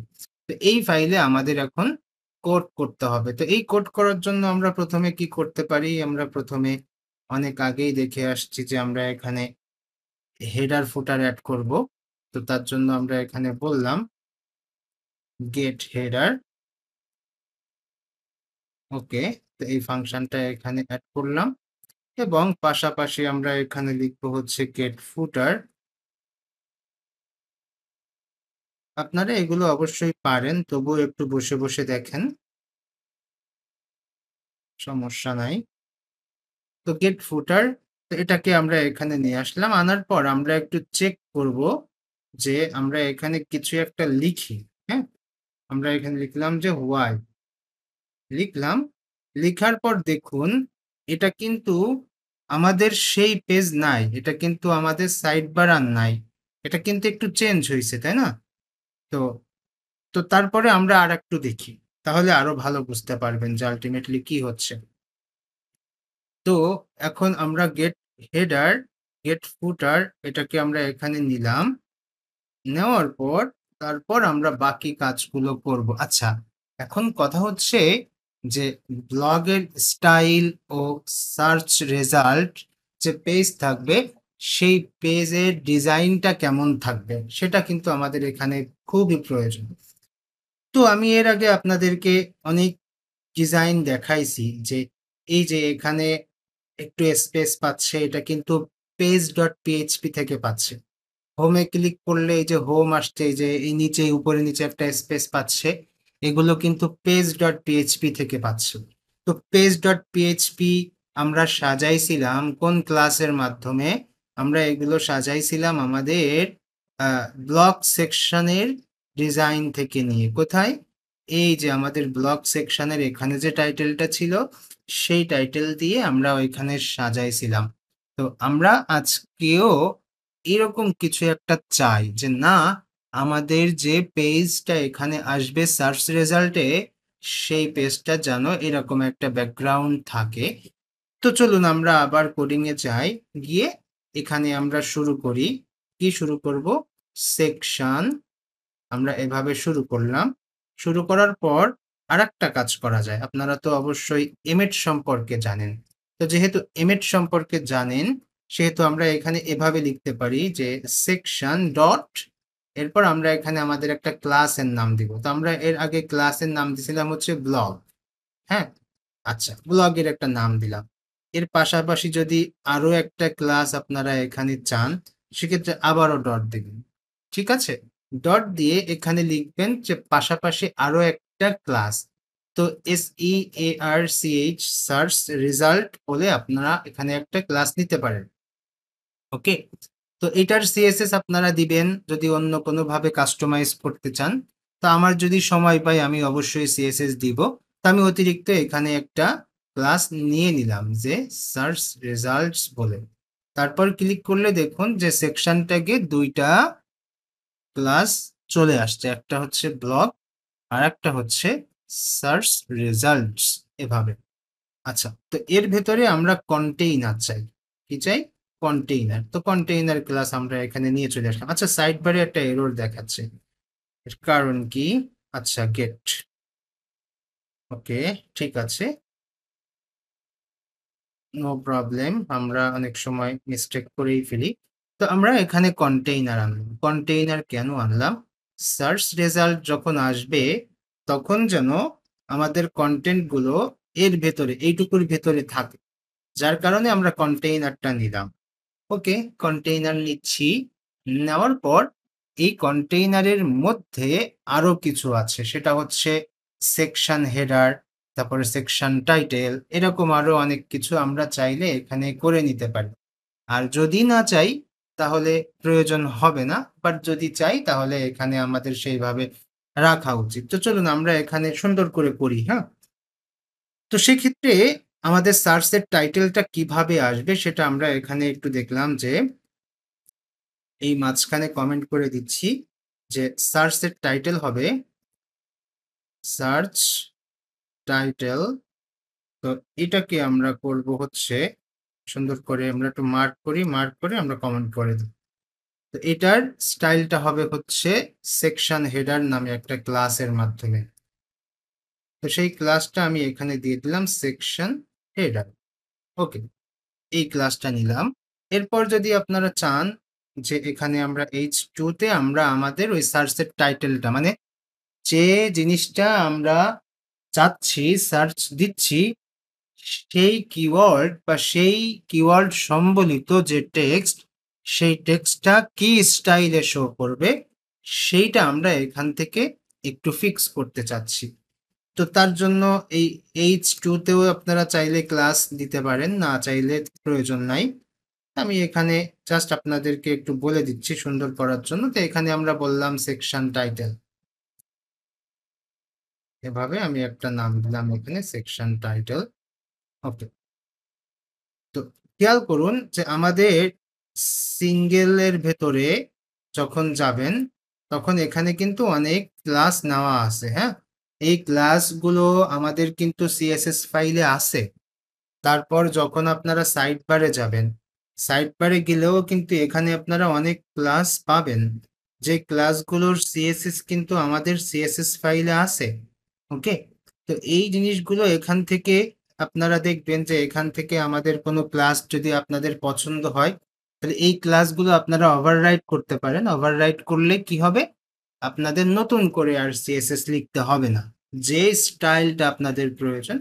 তো এই ফাইলে আমাদের এখন কোড করতে হবে। তো এই কোড করার জন্য আমরা প্রথমে কি করতে পারি? আমরা প্রথমে অনেক আগেই দেখে আসছি যে আমরা এখানে হেডার ফুটার অ্যাড করব। তো তার জন্য আমরা এখানে বললাম get header। ওকে, তো এই ফাংশনটা এখানে অ্যাড করলাম এবং পাশাপাশি আমরা এখানে লিখবো হচ্ছে get footer। আপনারা এগুলো অবশ্যই পারেন, তবুও একটু বসে বসে দেখেন, সমস্যা নাই। তো গেট ফুটার, এটাকে আমরা এখানে নিয়ে আসলাম। আনার পর আমরা একটু চেক করব যে আমরা এখানে কিছু একটা লিখি। হ্যাঁ, আমরা এখানে লিখলাম যে হোয়াই, লিখলাম। লিখার পর দেখুন এটা কিন্তু আমাদের সেই পেজ নাই, এটা কিন্তু আমাদের সাইড বার আর নাই, এটা কিন্তু একটু চেঞ্জ হয়েছে, তাই না? তো তো তারপরে আমরা আর একটু দেখি, তাহলে আরো ভালো বুঝতে পারবেন যে আলটিমেটলি কি হচ্ছে। তো এখন আমরা গেট হেডার, গেট ফুটার এটাকে আমরা এখানে নিলাম। নেওয়ার পর তারপর আমরা বাকি কাজগুলো করব। আচ্ছা, এখন কথা হচ্ছে যে ব্লগের স্টাইল ও সার্চ রেজাল্ট যে পেজ থাকবে সেই পেজের ডিজাইনটা কেমন থাকবে সেটা কিন্তু আমাদের এখানে খুবই প্রয়োজন। তো আমি এর আগে আপনাদেরকে অনেক ডিজাইন দেখাইছি যে এই যে এখানে একটু স্পেস পাচ্ছে, এটা কিন্তু page.php থেকে পাচ্ছে। হোমে ক্লিক করলে এই যে হোম আসছে, এই যে এই নিচে উপরে নিচে একটা স্পেস পাচ্ছে, এগুলো কিন্তু page.php থেকে পাচ্ছে। তো page.php আমরা সাজাইছিলাম কোন ক্লাসের মাধ্যমে? আমরা এগুলো সাজাইছিলাম আমাদের ব্লক সেকশনের ডিজাইন থেকে নিয়ে। কোথায়? এই যে আমাদের ব্লক সেকশনের এখানে যে টাইটেলটা ছিল সেই টাইটেল দিয়ে আমরা ওইখানে সাজাইছিলাম। তো আমরা আজকেও এরকম কিছু একটা চাই যে না, আমাদের যে পেজটা এখানে আসবে সার্চ রেজাল্টে সেই পেজটা যেন এরকম একটা ব্যাকগ্রাউন্ড থাকে। তো চলুন আমরা আবার কোডিং এ যাই, গিয়ে এখানে আমরা শুরু করি। কি শুরু করব? সেকশন। আমরা এভাবে শুরু করলাম। শুরু করার পর আরেকটা কাজ করা যায়। আপনারা তো অবশ্যই এমএড সম্পর্কে জানেন। তো যেহেতু এমএড সম্পর্কে জানেন সেহেতু আমরা এখানে এভাবে লিখতে পারি যে সেকশন ডট, এরপর আমরা এখানে আমাদের একটা ক্লাসের নাম দিব। তো আমরা এর আগে ক্লাসের নাম দিছিলাম হচ্ছে ব্লগ। হ্যাঁ, আচ্ছা, ব্লগের একটা নাম দিলাম। এর পাশাপাশি যদি আরো একটা ক্লাস আপনারা এখানে চান সেক্ষেত্রে আবারও ডট দিবেন। ঠিক আছে? ডট দিয়ে এখানে লিখবেন যে পাশাপাশি আরো একটা ক্লাস। তো SEARCH সার্চ রেজাল্ট বলে আপনারা এখানে একটা ক্লাস নিতে পারেন। ওকে, তো এটার সিএসএস আপনারা দিবেন যদি অন্য কোনোভাবে কাস্টমাইজ করতে চান। তো আমার যদি সময় পাই আমি অবশ্যই সিএসএস দিব। তো আমি অতিরিক্ত এখানে একটা ক্লাস নিয়ে নিলাম যে সার্চ রেজাল্টস বলে। তারপর ক্লিক করলে দেখুন যে সেকশন ট্যাগে ২ টা ক্লাস চলে আসছে। একটা হচ্ছে ব্লগ আর একটা হচ্ছে সার্চ রেজাল্টস এভাবে। আচ্ছা, তো এর ভেতরে আমরা কন্টেইনার চাই। কি চাই? কন্টেইনার। তো কন্টেইনার ক্লাস আমরা এখানে নিয়ে চলে আসলাম। আচ্ছা, সাইড বারে একটা এরর দেখাচ্ছে। এর কারণ কি? আচ্ছা, গেট। ওকে, ঠিক আছে। No problem. আমরা অনেক সময় মিস্টেক করেই ফেলি। তো আমরা এখানে কন্টেইনার আনলাম। কন্টেইনার কেন আনলাম? সার্চ রেজাল্ট যখন আসবে তখন যেন আমাদের কন্টেন্ট গুলো এর ভেতরে এইটুকুর ভেতরে থাকে। যার কারণে আমরা কন্টেইনারটা নিলাম। ওকে, কন্টেইনার নিচ্ছি। নেওয়ার পর এই কন্টেইনারের মধ্যে আরো কিছু আছে। সেটা হচ্ছে সেকশন হেডার, তারপরে সেকশন টাইটেল, এরকম আরো অনেক কিছু আমরা চাইলে এখানে করে নিতে পারি। আর যদি না চাই তাহলে প্রয়োজন হবে না। বাট যদি চাই তাহলে এখানে আমাদের সেইভাবে রাখা উচিত। তো চলুন আমরা এখানে সুন্দর করে করি, হ্যাঁ? তো সেক্ষেত্রে আমাদের সার্চের টাইটেলটা কিভাবে আসবে সেটা আমরা এখানে একটু দেখলাম যে এই মাঝখানে কমেন্ট করে দিচ্ছি যে সার্চের টাইটেল হবে সার্চ টাইটেল। তো এটাকে আমরা করব হচ্ছে সুন্দর করে আমরা একটু মার্ক করি, মার্ক করে আমরা কমেন্ট করে দিই। তো এটার স্টাইলটা হবে হচ্ছে সেকশন হেডার নামে একটা ক্লাসের মাধ্যমে। তো সেই ক্লাসটা আমি এখানে দিয়ে দিলাম সেকশন হেডার। ওকে, এই ক্লাসটা নিলাম। এরপর যদি আপনারা চান যে এখানে আমরা H2 তে আমরা আমাদের ওই সার্চের টাইটেলটা মানে যে জিনিসটা আমরা চাচ্ছি সার্চ দিচ্ছি সেই কিওয়ার্ড বা সেই কিওয়ার্ড সম্বলিত যে টেক্সট, সেই টেক্সটটা কি স্টাইলে শো করবে সেইটা আমরা এখান থেকে একটু ফিক্স করতে চাচ্ছি। তো তার জন্য এই H2 তেও আপনারা চাইলে ক্লাস দিতে পারেন, না চাইলে প্রয়োজন নাই। আমি এখানে জাস্ট আপনাদেরকে একটু বলে দিচ্ছি সুন্দর করার জন্য। তো এখানে আমরা বললাম সেকশন টাইটেল। এভাবে আমি একটা নাম দিলাম এখানে সেকশন টাইটেল। ওকে, তো খেয়াল করুন যে আমাদের সিঙ্গেলের ভেতরে যখন যাবেন তখন এখানে কিন্তু অনেক ক্লাস নেওয়া আছে, হ্যাঁ? এই ক্লাসগুলো আমাদের কিন্তু সিএসএস ফাইলে আছে। তারপর যখন আপনারা সাইড বারে যাবেন, সাইড বারে গেলেও কিন্তু এখানে আপনারা অনেক ক্লাস পাবেন। যে ক্লাসগুলোর সিএসএস কিন্তু আমাদের সিএসএস ফাইলে আছে। ওকে, তো এই জিনিসগুলো এখান থেকে আপনারা দেখবেন যে এখান থেকে আমাদের কোনো ক্লাস যদি আপনাদের পছন্দ হয় তাহলে এই ক্লাসগুলো আপনারা ওভাররাইট করতে পারেন। ওভাররাইট করলে কি হবে? আপনাদের নতুন করে আর সিএসএস লিখতে হবে না। যে স্টাইলটা আপনাদের প্রয়োজন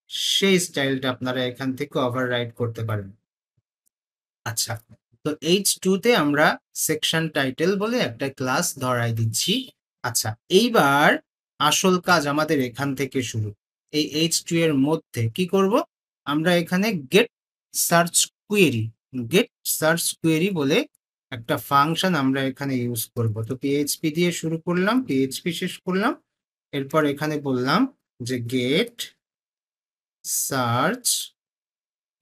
সেই স্টাইলটা আপনারা এখান থেকে ওভাররাইট করতে পারেন। আচ্ছা, তো H2 তে আমরা সেকশন টাইটেল বলে একটা ক্লাস ধরাই দিচ্ছি। আচ্ছা, এইবার আসল কাজ আমাদের এখান থেকে শুরু। এই H2 এর মধ্যে কি করব? আমরা এখানে get search query, get search query বলে একটা ফাংশন আমরা এখানে ইউজ করব। তো PHP দিয়ে শুরু করলাম, PHP শেষ করলাম। এরপর এখানে বললাম যে গেট সার্চ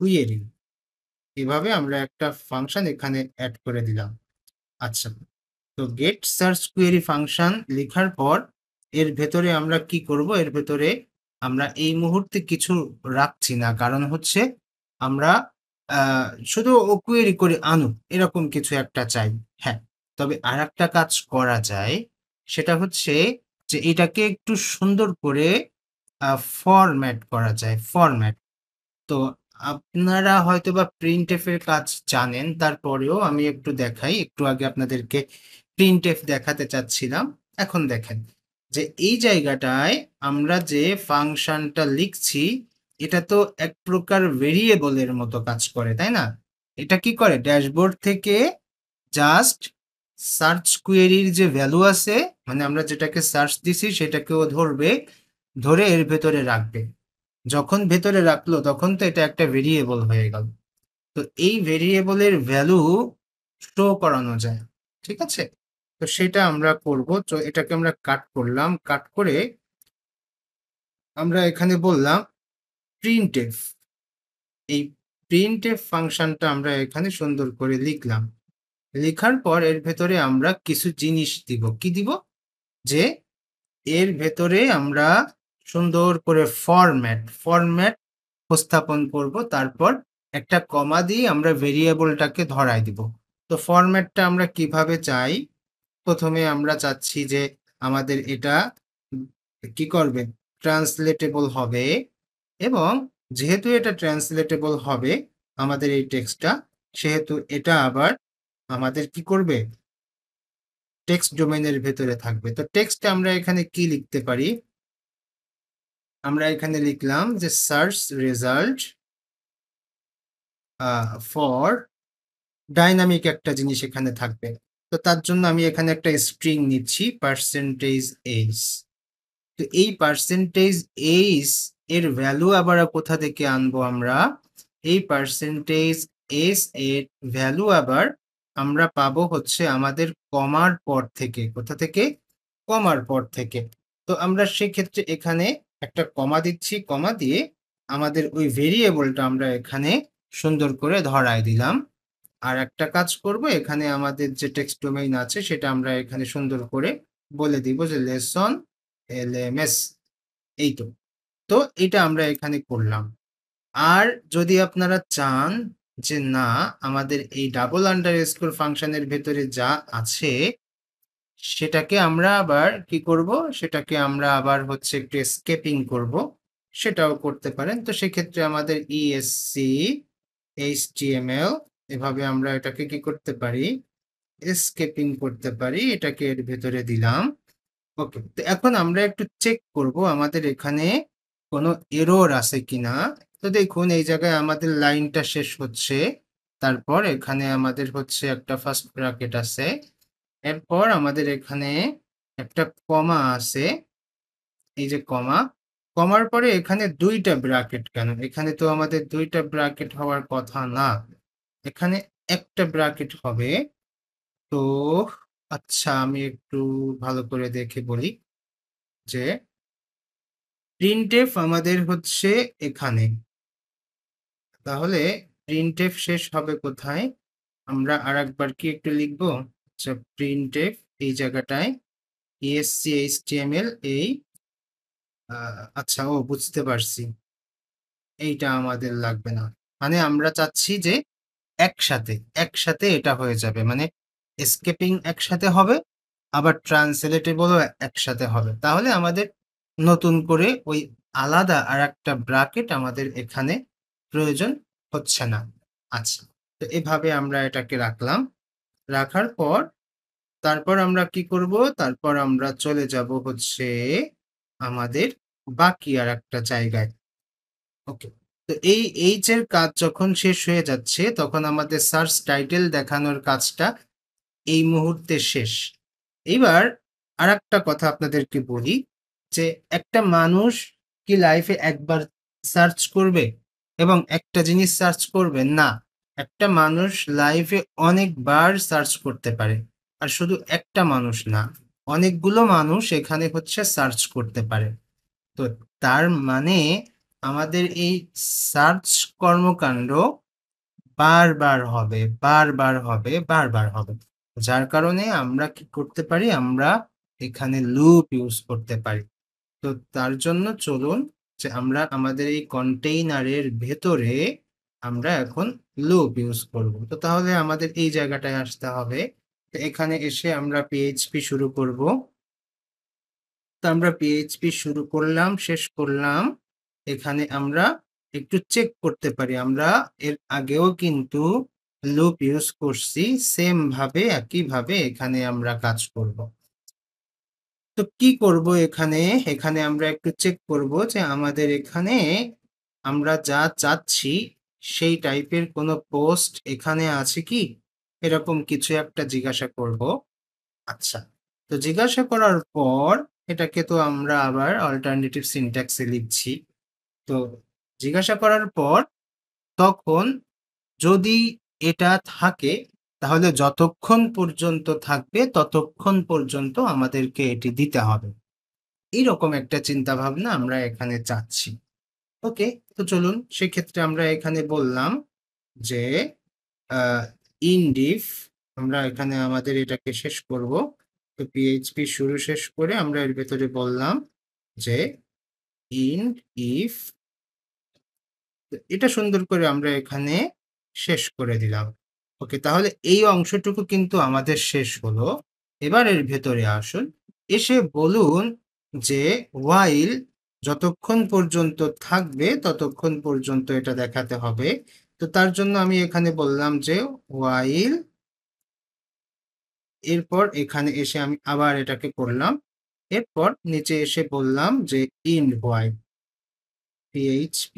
কোয়েরি। এভাবে আমরা একটা ফাংশন এখানে অ্যাড করে দিলাম। আচ্ছা, তো গেট সার্চ কোয়েরি ফাংশন লেখার পর এর ভেতরে আমরা কি করব? এর ভেতরে আমরা এই মুহূর্তে কিছু রাখছি না, কারণ হচ্ছে আমরা শুধু ও কোয়েরি করে আনুক এরকম কিছু একটা চাই। হ্যাঁ, তবে আর একটা কাজ করা যায়, সেটা হচ্ছে যে এটাকে একটু সুন্দর করে ফরম্যাট করা যায়, ফরম্যাট। তো আপনারা হয়তোবা প্রিন্টএফ এর কাজ জানেন, তারপরেও আমি একটু দেখাই। একটু আগে আপনাদেরকে প্রিন্টএফ দেখাতে চাচ্ছিলাম। এখন দেখেন যে এই জায়গাটায় আমরা যে ফাংশনটা লিখছি এটা তো এক প্রকার ভেরিয়েবলের মতো কাজ করে, তাই না? এটা কি করে? ড্যাশবোর্ড থেকে জাস্ট সার্চ কোয়েরির যে ভ্যালু আছে মানে আমরা যেটাকে সার্চ দিছি সেটাকেও ধরবে, ধরে এর ভেতরে রাখবে। যখন ভেতরে রাখলো তখন তো এটা একটা ভেরিয়েবল হয়ে গেল। তো এই ভেরিয়েবলের ভ্যালু শো করানো যায়, ঠিক আছে? তো সেটা আমরা করব। তো এটাকে আমরা কাট করলাম। কাট করে আমরা এখানে বললাম printf। এই printf ফাংশনটা আমরা এখানে সুন্দর করে লিখলাম। লেখার পর এর ভেতরে আমরা কিছু জিনিস দিব। কি দিব? যে এর ভেতরে আমরা সুন্দর করে ফরম্যাট উপস্থাপন করব। তারপর একটা কমা দিয়ে আমরা ভেরিয়েবলটাকে ধরায় দিব। তো ফরম্যাটটা আমরা কিভাবে চাই? প্রথমে আমরা চাচ্ছি যে আমাদের এটা উম কি করবে? ট্রান্সলেটেবল হবে এবং যেহেতু এটা ট্রান্সলেটেবল হবে আমাদের এই টেক্সটটা, সেহেতু এটা আবার আমাদের কি করবে? টেক্সট ডোমেইনের ভেতরে থাকবে। তো টেক্সটে আমরা এখানে কি লিখতে পারি? আমরা এখানে লিখলাম যে সার্চ রেজাল্ট ফর ডাইনামিক একটা জিনিস এখানে থাকবে। তো তার জন্য আমি এখানে একটা স্ট্রিং নিচ্ছি %h। তো এই %h এর ভ্যালু আবার কোথা থেকে আনবো আমরা? এই %h এর ভ্যালু আবার আমরা পাবো হচ্ছে আমাদের কমার পর থেকে। কোথা থেকে? কমার পর থেকে। তো আমরা সেক্ষেত্রে এখানে একটা কমা দিচ্ছি। কমা দিয়ে আমাদের ওই ভেরিয়েবলটা আমরা এখানে সুন্দর করে ধরায় দিলাম। আর একটা কাজ করব, এখানে আমাদের যে টেক্সট ডোমেইন আছে সেটা আমরা এখানে সুন্দর করে বলে দিব যে লেসন এলএমএস। এই তো। তো এটা আমরা এখানে করলাম। আর যদি আপনারা চান যে না আমাদের এই ডাবল আন্ডারস্কোর ফাংশনের ভেতরে যা আছে সেটাকে আমরা আবার কি করব? সেটাকে আমরা আবার হচ্ছে একটু স্কেপিং করব। সেটাও করতে পারেন। তো সেক্ষেত্রে আমাদের ESC HTML এভাবে আমরা এটাকে কি করতে পারি? স্কেপিং করতে পারি। এটাকে এর ভেতরে দিলাম। ওকে। তো এখন আমরা একটু চেক করব আমাদের এখানে কোনো এরর আছে কিনা। তো দেখুন এই জায়গায় আমাদের লাইনটা শেষ হচ্ছে। তারপর এখানে আমাদের হচ্ছে একটা ফার্স্ট ব্র্যাকেট আছে। এরপর আমাদের এখানে একটা কমা আছে। এই যে কমা, কমার পরে এখানে ২ টা ব্র্যাকেট কেন? এখানে তো আমাদের ২ টা ব্র্যাকেট হওয়ার কথা না। এখানে একটা ব্র্যাকেট হবে। তো আচ্ছা আমি একটু ভালো করে দেখে বলি যে প্রিন্টএফ আমাদের হচ্ছে এখানে। তাহলে প্রিন্টএফ শেষ হবে কোথায়? আমরা আরেকবার কি একটু লিখব? আচ্ছা প্রিন্টএফ এই জায়গাটায় ESC HTML এই আচ্ছা বুঝতে পারছি। এইটা আমাদের লাগবে না। মানে আমরা চাচ্ছি যে একসাথে এটা হয়ে যাবে। মানে escaping একসাথে হবে, আবার translatable ও একসাথে হবে। তাহলে আমাদের নতুন করে ওই আলাদা আরেকটা ব্র্যাকেট আমাদের এখানে প্রয়োজন হচ্ছে না। আচ্ছা। তো এভাবে আমরা এটাকে রাখলাম। রাখার পর তারপর আমরা কি করব? তারপর আমরা চলে যাব হচ্ছে আমাদের বাকি আরেকটা জায়গায়। ওকে। তো এই এইচ এর কাজ যখন শেষ হয়ে যাচ্ছে তখন আমাদের সার্চ টাইটেল দেখানোর কাজটা এই মুহূর্তে শেষ। এইবার আরেকটা কথা আপনাদেরকে বলি যে একটা মানুষ কি লাইফে একবার সার্চ করবে এবং একটা জিনিস সার্চ করবে? না। একটা মানুষ লাইফে অনেকবার সার্চ করতে পারে। আর শুধু একটা মানুষ না, অনেকগুলো মানুষ এখানে হচ্ছে সার্চ করতে পারে। তো তার মানে আমাদের এই সার্চ কর্মকাণ্ড বারবার হবে। যার কারণে আমরা কি করতে পারি? আমরা এখানে লুপ ইউজ করতে পারি। তো তার জন্য চলুন যে আমরা আমাদের এই কন্টেইনারের ভেতরে আমরা এখন লুপ ইউজ করব। তো তাহলে আমাদের এই জায়গাটায় আসতে হবে। তো এখানে এসে আমরা PHP শুরু করব। তো আমরা PHP শুরু করলাম, শেষ করলাম। এখানে আমরা একটু চেক করতে পারি। আমরা এর আগেও কিন্তু লুপ ইউজ করছি। সেম ভাবে একইভাবে এখানে আমরা কাজ করব। তো কি করব এখানে? এখানে আমরা একটু চেক করব যে আমাদের এখানে আমরা যা চাচ্ছি সেই টাইপের কোনো পোস্ট এখানে আছে কি? এরকম কিছু একটা জিজ্ঞাসা করব। আচ্ছা। তো জিজ্ঞাসা করার পর এটাকে তো আমরা আবার অল্টারনেটিভ সিনট্যাক্সে লিখছি। তো জিজ্ঞাসা করার পর তখন যদি এটা থাকে তাহলে যতক্ষণ পর্যন্ত থাকবে ততক্ষণ পর্যন্ত আমাদেরকে এটি দিতে হবে। এইরকম একটা চিন্তাভাবনা আমরা এখানে চাচ্ছি। ওকে, তো চলুন সেক্ষেত্রে আমরা এখানে বললাম যে আ ইনডিফ আমরা এখানে আমাদের এটাকে শেষ করব। তো পিএইচপি শুরু শেষ করে আমরা এর ভেতরে বললাম যে ইন্ড ইফ এটা সুন্দর করে আমরা এখানে শেষ করে দিলাম। ওকে, তাহলে এই অংশটুকু কিন্তু আমাদের শেষ হলো। এবার এর ভেতরে আসুন। এসে বলুন যে while যতক্ষণ পর্যন্ত থাকবে ততক্ষণ পর্যন্ত এটা দেখাতে হবে। তো তার জন্য আমি এখানে বললাম যে while এরপর এখানে এসে আমি আবার এটাকে করলাম। এরপর নিচে এসে বললাম যে end while php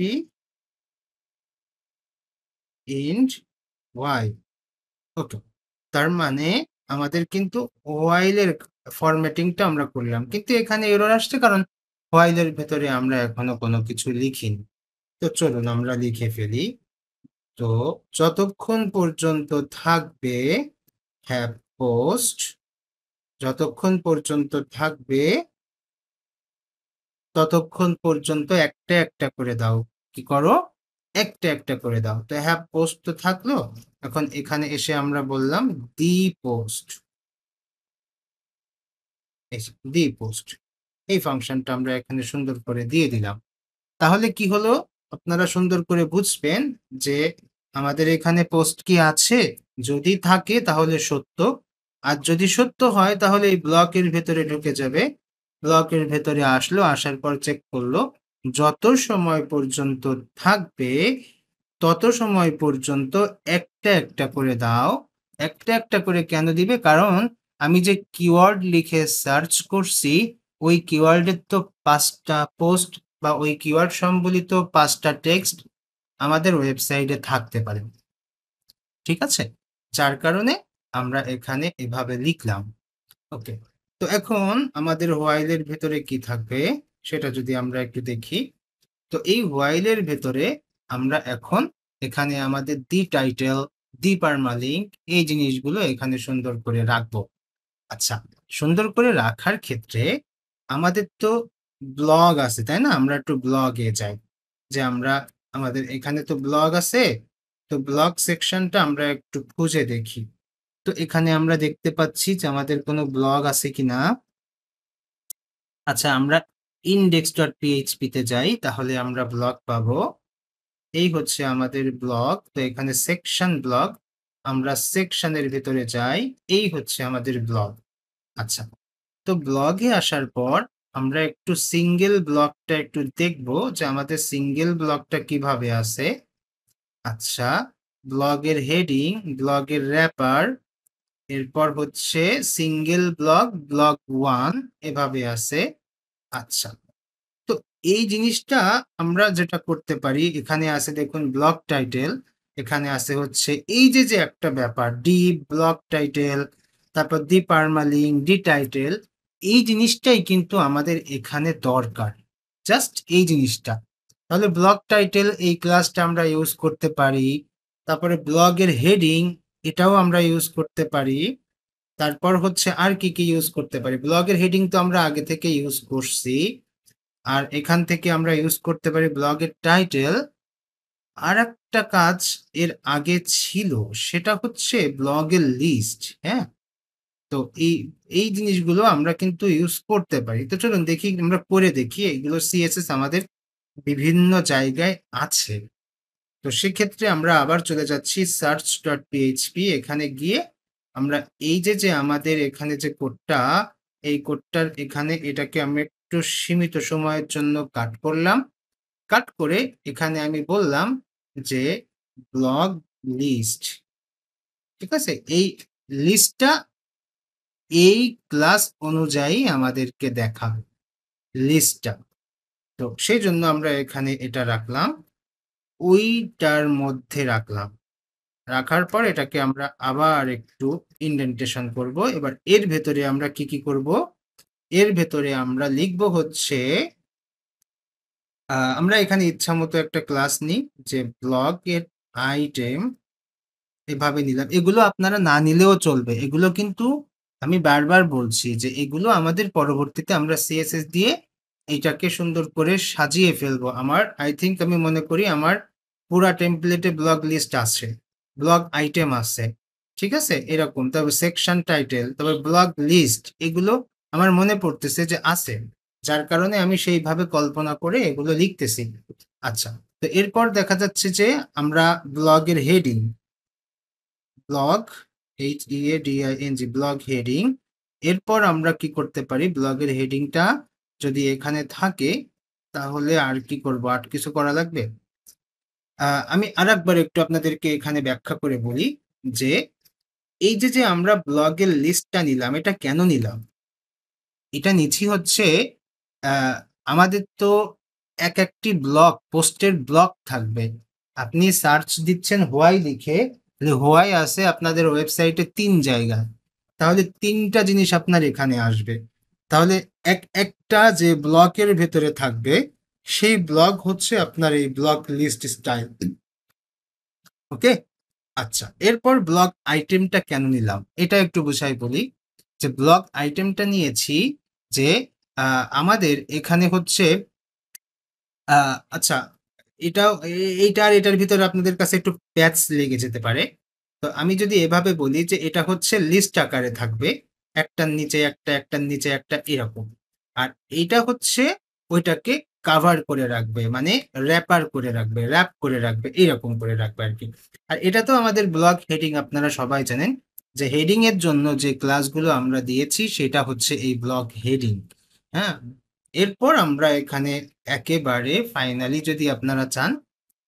end while ওকে। তার মানে আমাদের কিন্তু while এর ফরম্যাটিংটা আমরা করলাম। কিন্তু এখানে এরর আসছে কারণ while এর ভেতরে আমরা এখনো কোনো কিছু লিখিনি। তো চলুন আমরা লিখে ফেলি। তো যতক্ষণ পর্যন্ত থাকবে have post যতক্ষণ পর্যন্ত থাকবে ততক্ষণ পর্যন্ত একটা, একটা করে দাও। কি করো? একটা, একটা করে দাও। তো have post তো থাকলো। এখন এখানে এসে আমরা বললাম the post the post এই ফাংশনটা আমরা এখানে সুন্দর করে দিয়ে দিলাম। তাহলে কি হলো? আপনারা সুন্দর করে বুঝবেন যে আমাদের এখানে পোস্ট কি আছে? যদি থাকে তাহলে সত্য। আর যদি সত্য হয় তাহলে এই ব্লকের ভেতরে ঢুকে যাবে। ব্লকের ভেতরে আসলো, আসার পর চেক করলো। যত সময় পর্যন্ত থাকবে তত সময় পর্যন্ত একটা, একটা করে দাও। একটা, একটা করে কেন দিবে? কারণ আমি যে কিওয়ার্ড লিখে সার্চ করছি ওই কিওয়ার্ডের তো ৫ টা পোস্ট বা ওই কিওয়ার্ড সম্বলিত ৫ টা টেক্সট আমাদের ওয়েবসাইটে থাকতে পারে। ঠিক আছে? যার কারণে আমরা এখানে এভাবে লিখলাম। ওকে। তো এখন আমাদের while এর ভেতরে কি থাকবে সেটা যদি আমরা একটু দেখি। তো এই while এর ভেতরে আমরা এখন এখানে আমাদের the title, the permalink এই জিনিসগুলো এখানে সুন্দর করে রাখবো। আচ্ছা, সুন্দর করে রাখার ক্ষেত্রে আমাদের তো ব্লগ আছে, তাই না? আমরা একটু ব্লগে যাই। যে আমরা আমাদের এখানে তো ব্লগ আছে। তো ব্লগ সেকশনটা আমরা একটু খুঁজে দেখি। তো এখানে আমরা দেখতে পাচ্ছি যে আমাদের কোনো ব্লগ আছে কিনা। আচ্ছা, আমরা index.php তে যাই তাহলে আমরা ব্লগ পাবো। এই হচ্ছে আমাদের ব্লগ। তো এখানে সেকশন ব্লগ। আমরা সেকশনের ভেতরে যাই। এই হচ্ছে আমাদের ব্লগ। আচ্ছা। তো ব্লগে আসার পর আমরা একটু সিঙ্গেল ব্লকটা একটু দেখব যে আমাদের সিঙ্গেল ব্লকটা কিভাবে আছে। আচ্ছা, ব্লগের হেডিং, ব্লগের র্যাপার, এরপর হচ্ছে সিঙ্গেল ব্লগ, ব্লগ 1 এভাবে আছে। আচ্ছা, তো এই জিনিসটা আমরা যেটা করতে পারি এখানে আছে দেখুন ব্লগ টাইটেল, এখানে আছে হচ্ছে এই যে একটা ব্যাপার ডি ব্লগ টাইটেল, তারপর দি পারমালিঙ্ক, ডি টাইটেল, এই জিনিসটাই কিন্তু আমাদের এখানে দরকার। জাস্ট এই জিনিসটা। তাহলে ব্লগ টাইটেল এই ক্লাসটা আমরা ইউজ করতে পারি। তারপরে ব্লগের হেডিং এটাও আমরা ইউজ করতে পারি। তারপর হচ্ছে আর কি ইউজ করতে পারি? ব্লগের হেডিং তো আমরা আগে থেকে ইউজ করছি। আর এখান থেকে আমরা ইউজ করতে পারি ব্লগের টাইটেল। আরেকটা কাজ এর আগে ছিল সেটা হচ্ছে ব্লগের লিস্ট, হ্যাঁ? তো এই জিনিসগুলো আমরা কিন্তু ইউজ করতে পারি। তো চলুন দেখি আমরা করে দেখি এগুলো সিএসএস আমাদের বিভিন্ন জায়গায় আছে। তো সেক্ষেত্রে আমরা আবার চলে যাচ্ছি search.php এখানে গিয়ে আমরা এই যে আমাদের এখানে যে কোডটা এই কোডটার এখানে এটাকে আমি একটু সীমিত সময়ের জন্য কাট করলাম। কাট করে এখানে আমি বললাম যে ব্লগ লিস্ট। ঠিক আছে? এই লিস্টটা এই ক্লাস অনুযায়ী আমাদেরকে দেখাবে লিস্টটা। তো সেজন্য আমরা এখানে এটা রাখলাম। ওইটার মধ্যে রাখলাম। রাখার পর এটাকে আমরা আবার একটু ইনডেন্টেশন করব। এবার এর ভেতরে আমরা কি করব? এর ভেতরে আমরা লিখব হচ্ছে আমরা এখানে ইচ্ছামতো একটা ক্লাস নিই যে ব্লগের আইটেম এভাবে নিলাম। এগুলো আপনারা না নিলেও চলবে। এগুলো কিন্তু আমি বারবার বলছি যে এগুলো আমাদের পরবর্তীতে আমরা সিএসএস দিয়ে এইটাকে সুন্দর করে সাজিয়ে ফেলবো। আমার আমি মনে করি আমার পুরা টেমপ্লেটে ব্লগ লিস্ট আছে। ব্লগ আইটেম আছে। ঠিক আছে? এরকম। তারপর সেকশন টাইটেল, তারপর ব্লগ লিস্ট এগুলো আমার মনে পড়তেছে যে আছে। যার কারণে আমি সেইভাবে কল্পনা করে এগুলো লিখতেছি। আচ্ছা। তো এরপর দেখা যাচ্ছে যে আমরা ব্লগের heading blog HEADING blog heading এরপর আমরা কি করতে পারি ব্লগের হেডিংটা যদি এখানে থাকে তাহলে আর কি করব আর কিছু করা লাগবে আমি আরেকবার একটু আপনাদেরকে এখানে ব্যাখ্যা করে বলি যে এই যে আমরা ব্লগের লিস্টটা নিলাম এটা কেন নিলাম এটা নিচ্ছি হচ্ছে আহ, আমাদের তো একটি ব্লক পোস্টের ব্লক থাকবে আপনি সার্চ দিচ্ছেন হোয়াই লিখে হোয়াই আছে আপনাদের ওয়েবসাইটে ৩ জায়গায় তাহলে ৩টা জিনিস আপনার এখানে আসবে তাহলে একটা যে ব্লকের ভেতরে থাকবে সেই ব্লক হচ্ছে আপনার এই ব্লক লিস্ট স্টাইল ওকে আচ্ছা এরপর ব্লক আইটেমটা কেন নিলাম এটা একটু বুঝাই বলি যে ব্লক আইটেমটা নিয়েছি যে আমাদের এখানে হচ্ছে আচ্ছা এটাও এইটা আর এটার ভিতরে আপনাদের কাছে একটু প্যাচ লেগে যেতে পারে তো আমি যদি এভাবে বলি যে এটা হচ্ছে লিস্ট আকারে থাকবে একটার নিচে একটা একটার নিচে একটা এরকম আর এইটা হচ্ছে ওইটাকে কাভার করে রাখবে মানে র্যাপার করে রাখবে র্যাপ করে রাখবে এরকম করে রাখবে আর কি আর এটা তো আমাদের ব্লগ হেডিং আপনারা সবাই জানেন যে হেডিং এর জন্য যে ক্লাসগুলো আমরা দিয়েছি সেটা হচ্ছে এই ব্লগ হেডিং হ্যাঁ এরপর আমরা এখানে একেবারে ফাইনালি যদি আপনারা চান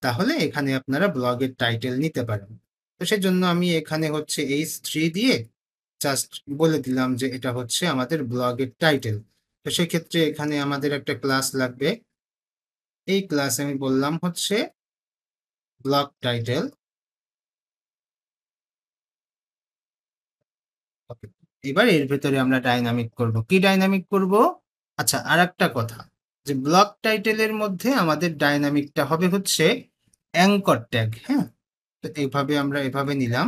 তাহলে এখানে আপনারা ব্লগের টাইটেল নিতে পারেন তো সেজন্য আমি এখানে হচ্ছে H3 দিয়ে জাস্ট বলে দিলাম যে এটা হচ্ছে আমাদের ব্লগের টাইটেল তো সেক্ষেত্রে এখানে আমাদের একটা ক্লাস লাগবে এই ক্লাস আমি বললাম হচ্ছে ব্লগ টাইটেল এবার এর ভেতরে আমরা ডাইনামিক করব কি ডাইনামিক করব আচ্ছা আর একটা কথা যে ব্লক টাইটেলের মধ্যে আমাদের ডাইনামিকটা হবে হচ্ছে অ্যাঙ্কর ট্যাগ হ্যাঁ তো এইভাবে আমরা এভাবে নিলাম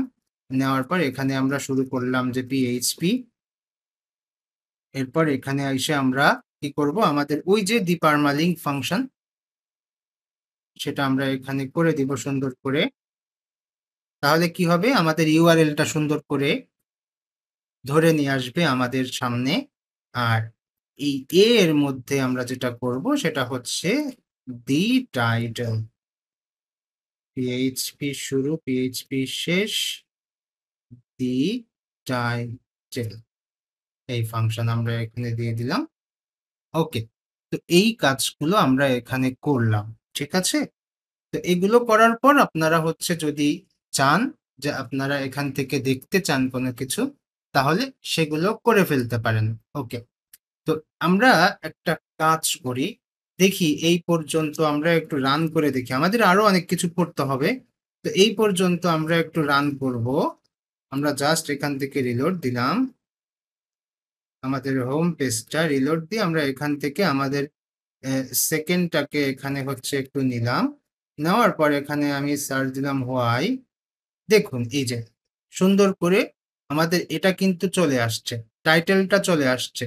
নেওয়ার পর এখানে আমরা শুরু করলাম যে পিএইচপি এরপর এখানে এসে আমরা কি করব আমাদের ওই যে ডিপারমালিং ফাংশন সেটা আমরা এখানে করে দিব সুন্দর করে তাহলে কি হবে আমাদের ইউআরএলটা সুন্দর করে ধরে নিয়ে আসবে আমাদের সামনে আর এই এর মধ্যে আমরা যেটা করব সেটা হচ্ছে দি টাইটেল পিএইচপি শুরু পিএইচপি শেষ দি টাইটেল এই ফাংশন আমরা এখানে দিয়ে দিলাম ওকে তো এই কাজগুলো আমরা এখানে করলাম ঠিক আছে তো এগুলো করার পর আপনারা হচ্ছে যদি চান যে আপনারা এখান থেকে দেখতে চান কোনো কিছু তাহলে সেগুলো করে ফেলতে পারেন ওকে তো আমরা একটা কাজ করি দেখি এই পর্যন্ত আমরা একটু রান করে দেখি আমাদের আরো অনেক কিছু করতে হবে তো এই পর্যন্ত আমরা একটু রান করব আমরা জাস্ট এখান থেকে রিলোড দিলাম আমাদের হোম পেজটা রিলোড দিয়ে আমরা এখান থেকে আমাদের সেকেন্ডটাকে এখানে হচ্ছে একটু নিলাম নেওয়ার পর এখানে আমি সার্চ দিলাম হোয়াই দেখুন এই যে সুন্দর করে আমাদের এটা কিন্তু চলে আসছে টাইটেলটা চলে আসছে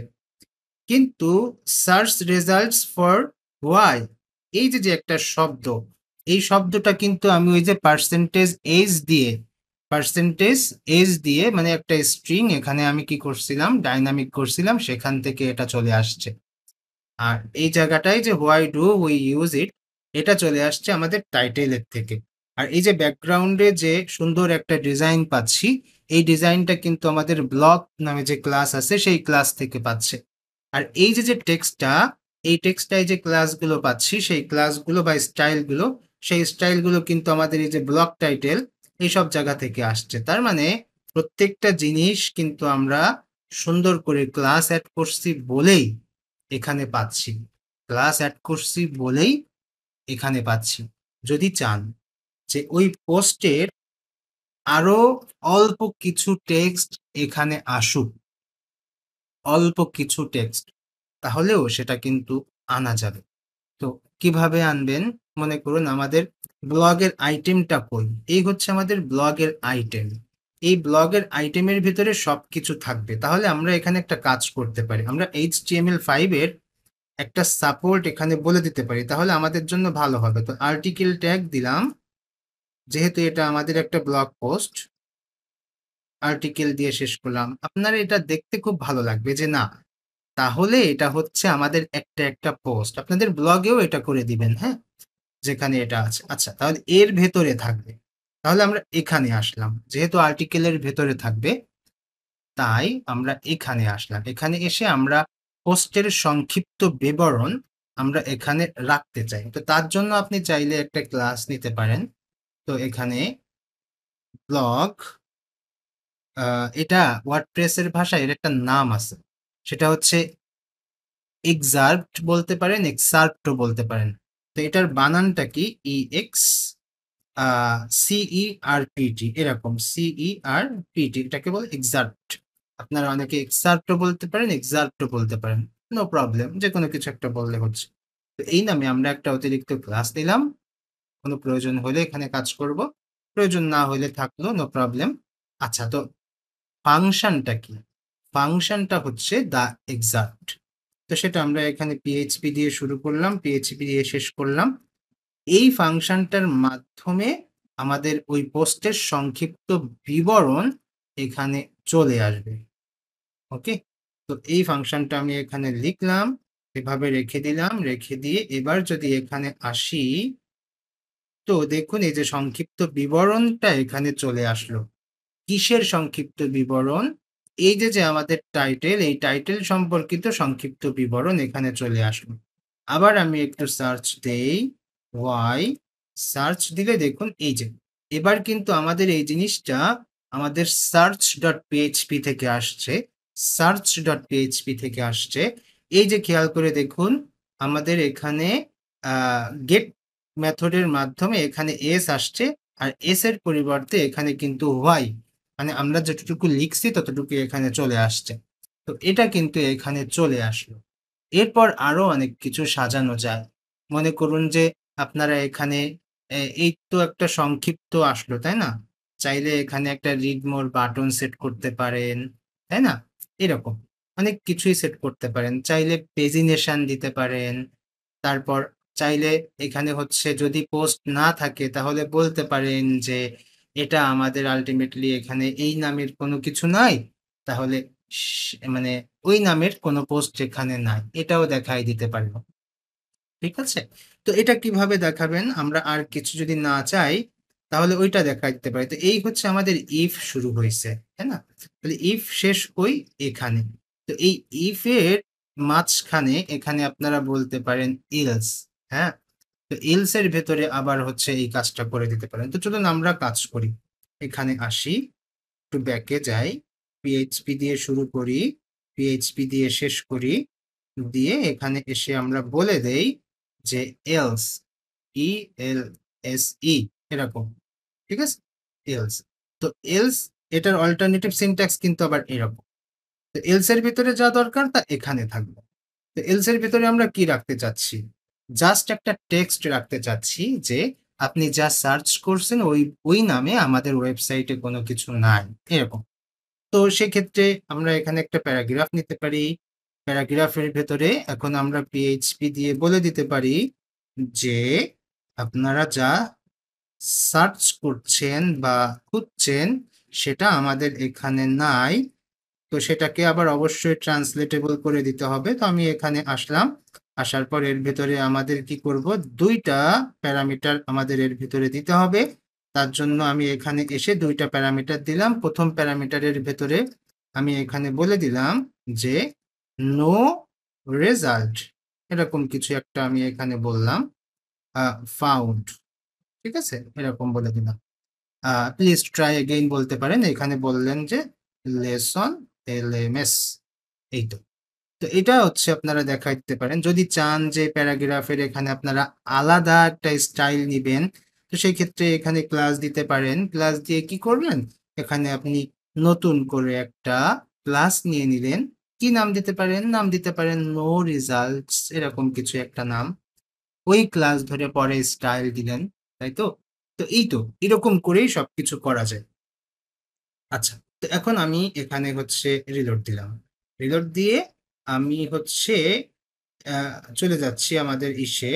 কিন্তু সার্চ রেজাল্টস ফর হোয়াই এই যে একটা শব্দ এই শব্দটা কিন্তু আমি ওই যে পার্সেন্টেজ এজ দিয়ে মানে একটা স্ট্রিং এখানে আমি কি করছিলাম ডাইনামিক করছিলাম সেখান থেকে এটা চলে আসছে আর এই জায়গাটায় যে why do we use it এটা চলে আসছে আমাদের টাইটেলের থেকে আর এই যে ব্যাকগ্রাউন্ডে যে সুন্দর একটা ডিজাইন পাচ্ছি এই ডিজাইনটা কিন্তু আমাদের ব্লক নামে যে ক্লাস আছে সেই ক্লাস থেকে পাচ্ছে আর এই যে টেক্সটটা এই টেক্সটায় যে ক্লাসগুলো পাচ্ছি সেই ক্লাসগুলো বা স্টাইলগুলো সেই স্টাইলগুলো কিন্তু আমাদের এই যে ব্লক টাইটেল এইসব জায়গা থেকে আসছে তার মানে প্রত্যেকটা জিনিস কিন্তু আমরা সুন্দর করে ক্লাস অ্যাড করছি বলেই এখানে পাচ্ছি ক্লাস অ্যাড করছি বলেই এখানে পাচ্ছি যদি চান যে ওই পোস্টের আরো অল্প কিছু টেক্সট এখানে আসুক অল্প কিছু টেক্সট তাহলেও সেটা কিন্তু আনা যাবে তো কিভাবে আনবেন? মনে করুন আমাদের ব্লগের আইটেমটা কই? এই হচ্ছে আমাদের ব্লগের আইটেম। এই ব্লগের আইটেমের ভিতরে সবকিছু থাকবে। তাহলে আমরা এখানে একটা কাজ করতে পারি। আমরা HTML5 এর একটা সাপোর্ট এখানে বলে দিতে পারি। তাহলে আমাদের জন্য ভালো হবে। তো আর্টিকেল ট্যাগ দিলাম। যেহেতু এটা আমাদের একটা ব্লগ পোস্ট, আর্টিকেল দিয়ে শেষ করলাম। আপনার এটা দেখতে খুব ভালো লাগবে যে না, তাহলে এটা হচ্ছে আমাদের একটা পোস্ট। আপনাদের ব্লগেও এটা করে দিবেন, হ্যাঁ? যেখানে এটা আছে। আচ্ছা, তাহলে এর ভেতরে থাকবে। তাহলে আমরা এখানে আসলাম। যেহেতু আর্টিকেলের ভেতরে থাকবে, তাই আমরা এখানে আসলাম। এখানে এসে আমরা পোস্টের সংক্ষিপ্ত বিবরণ আমরা এখানে রাখতে চাই। তো তার জন্য আপনি চাইলে একটা ক্লাস নিতে পারেন। তো এখানে ব্লগ, এটা ওয়ার্ডপ্রেসের ভাষায় এর একটা নাম আছে। সেটা হচ্ছে এক্সার্পট বলতে পারেন, এক্সার্পটও বলতে পারেন। তো এটার বানানটা কি? EX CERPT, এরকম CERPT, এটাকে বলে এক্সার্পট। আপনারা অনেকে এক্সার্পটও বলতে পারেন, এক্সার্পটও বলতে পারেন। নো প্রবলেম, যে কোনো কিছু একটা বললে হচ্ছে। তো এই নামে আমরা একটা অতিরিক্ত ক্লাস নিলাম। কোনো প্রয়োজন হলে এখানে কাজ করব, প্রয়োজন না হলে থাকলো, নো প্রবলেম। আচ্ছা, তো ফাংশনটা কি? ফাংশনটা হচ্ছে দ্য এক্সাক্ট। তো সেটা আমরা এখানে পিএইচপি দিয়ে শুরু করলাম, পিএইচপি দিয়ে শেষ করলাম। এই ফাংশনটার মাধ্যমে আমাদের ওই পোস্টের সংক্ষিপ্ত বিবরণ এখানে চলে আসবে। ওকে, তো এই ফাংশনটা আমি এখানে লিখলাম, এভাবে রেখে দিলাম। রেখে দিয়ে এবার যদি এখানে আসি, তো দেখুন এই যে সংক্ষিপ্ত বিবরণটা এখানে চলে আসলো। কিসের সংক্ষিপ্ত বিবরণ? এই যে আমাদের টাইটেল, এই টাইটেল সম্পর্কিত সংক্ষিপ্ত বিবরণ এখানে চলে আসলো। আবার আমি একটু সার্চ দেই, ওয়াই, সার্চ দিলে দেখুন এই যে এবার কিন্তু আমাদের এই জিনিসটা আমাদের search.php থেকে আসছে, search.php থেকে আসছে। এই যে খেয়াল করে দেখুন, আমাদের এখানে গেট মেথডের মাধ্যমে এখানে এস আসছে, আর এস এর পরিবর্তে এখানে কিন্তু হোয়াই, মানে আমরা যতটুকু লিখছি ততটুকু এখানে চলে আসছে। তো এটা কিন্তু এখানে চলে আসলো। এরপর আরো অনেক কিছু সাজানো যায়। মনে করুন যে আপনারা এখানে এই তো একটা সংক্ষিপ্ত আসলো, তাই না? চাইলে এখানে একটা রিড মোর বাটন সেট করতে পারেন, তাই না? এরকম অনেক কিছুই সেট করতে পারেন। চাইলে পেজিনেশন দিতে পারেন। তারপর চাইলে এখানে হচ্ছে যদি পোস্ট না থাকে তাহলে বলতে পারেন যে এটা আমাদের আলটিমেটলি এখানে এই নামের কোনো কিছু নাই, তাহলে মানে ওই নামের কোনো পোস্ট এখানে নাই, এটাও দেখাই দিতে পারবো। ঠিক আছে? তো এটা কিভাবে দেখাবেন? আমরা আর কিছু যদি না চাই তাহলে ওইটা দেখাই দিতে পারি। তো এই হচ্ছে আমাদের ইফ শুরু হয়েছে, তাই না? তাহলে ইফ শেষ কই? এখানে। তো এই ইফ এর মাঝখানে এখানে আপনারা বলতে পারেন ইলস, হ্যাঁ? তো ইলস এর ভেতরে আবার হচ্ছে এই কাজটা করে দিতে পারেন। তো চলুন আমরা কাজ করি। এখানে আসি, একটু ব্যাকে যাই, পিএইচপি দিয়ে শুরু করি, পিএইচপি দিয়ে শেষ করি, দিয়ে এখানে এসে আমরা বলে দেই যে এলস, ELSE, এরকম। ঠিক আছে? এলস। তো এলস, এটার অল্টারনেটিভ সিনট্যাক্স কিন্তু আবার এরকম। তো এলস এর ভিতরে যা দরকার তা এখানে থাকবে। তো এলস এর ভিতরে আমরা কি রাখতে চাচ্ছি? জাস্ট একটা টেক্সট রাখতে চাচ্ছি যে আপনি যা সার্চ করছেন ওই নামে আমাদের ওয়েবসাইটে কোনো কিছু নাই, এরকম। তো সেক্ষেত্রে আমরা এখানে একটা প্যারাগ্রাফ নিতে পারি। প্যারাগ্রাফের ভেতরে এখন আমরা পিএইচপি দিয়ে বলে দিতে পারি যে আপনারা যা সার্চ করছেন বা খুঁজছেন সেটা আমাদের এখানে নাই। তো সেটাকে আবার অবশ্যই ট্রান্সলেটেবল করে দিতে হবে। তো আমি এখানে আসলাম, আসার পর এর ভেতরে আমাদের কি করব, দুইটা প্যারামিটার আমাদের এর ভিতরে দিতে হবে। তার জন্য আমি এখানে এসে দুইটা প্যারামিটার দিলাম। প্রথম প্যারামিটারের ভেতরে আমি এখানে বলে দিলাম যে নো রেজাল্ট, এরকম কিছু একটা আমি এখানে বললাম, ফাউন্ড। ঠিক আছে, এরকম বলে দিলাম। প্লিজ ট্রাই এগেইন বলতে পারেন। এখানে বললেন যে লেসন LMS, এই তো। তো এটা হচ্ছে আপনারা দেখাই দিতে পারেন। যদি চান যে প্যারাগ্রাফের এখানে আপনারা আলাদা একটা স্টাইল নিবেন, তো সেই ক্ষেত্রে এখানে ক্লাস দিতে পারেন। ক্লাস দিয়ে কি করবেন, এখানে আপনি নতুন করে একটা ক্লাস নিয়ে নিলেন। কি নাম দিতে পারেন? নাম দিতে পারেন নো রেজাল্টস, এরকম কিছু একটা নাম। ওই ক্লাস ধরে পরে স্টাইল দিলেন, তাই তো? তো এই তো এরকম করেই সবকিছু করা যায়। আচ্ছা, তো এখন আমি এখানে হচ্ছে রিলোড দিলাম। রিলোড দিয়ে আমি হচ্ছে চলে যাচ্ছি আমাদের ইসে।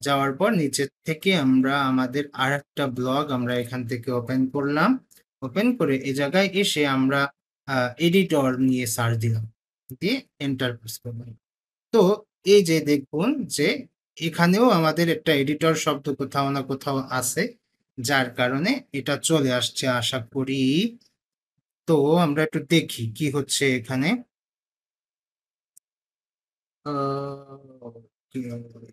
যাওয়ার পর নিচের থেকে আমরা আমাদের আরেকটা ব্লগ আমরা এখান থেকে ওপেন করলাম। ওপেন করে এই জায়গায় এসে আমরা এডিটর নিয়ে সার্চ দিলাম। দিয়ে এন্টার প্রেস করলাম। তো এই যে দেখুন যে এখানেও আমাদের একটা এডিটর শব্দ কোথাও না কোথাও আছে, যার কারণে এটা চলে আসছে আশা করি। তো আমরা একটু দেখি কি হচ্ছে এখানে। কি হবে?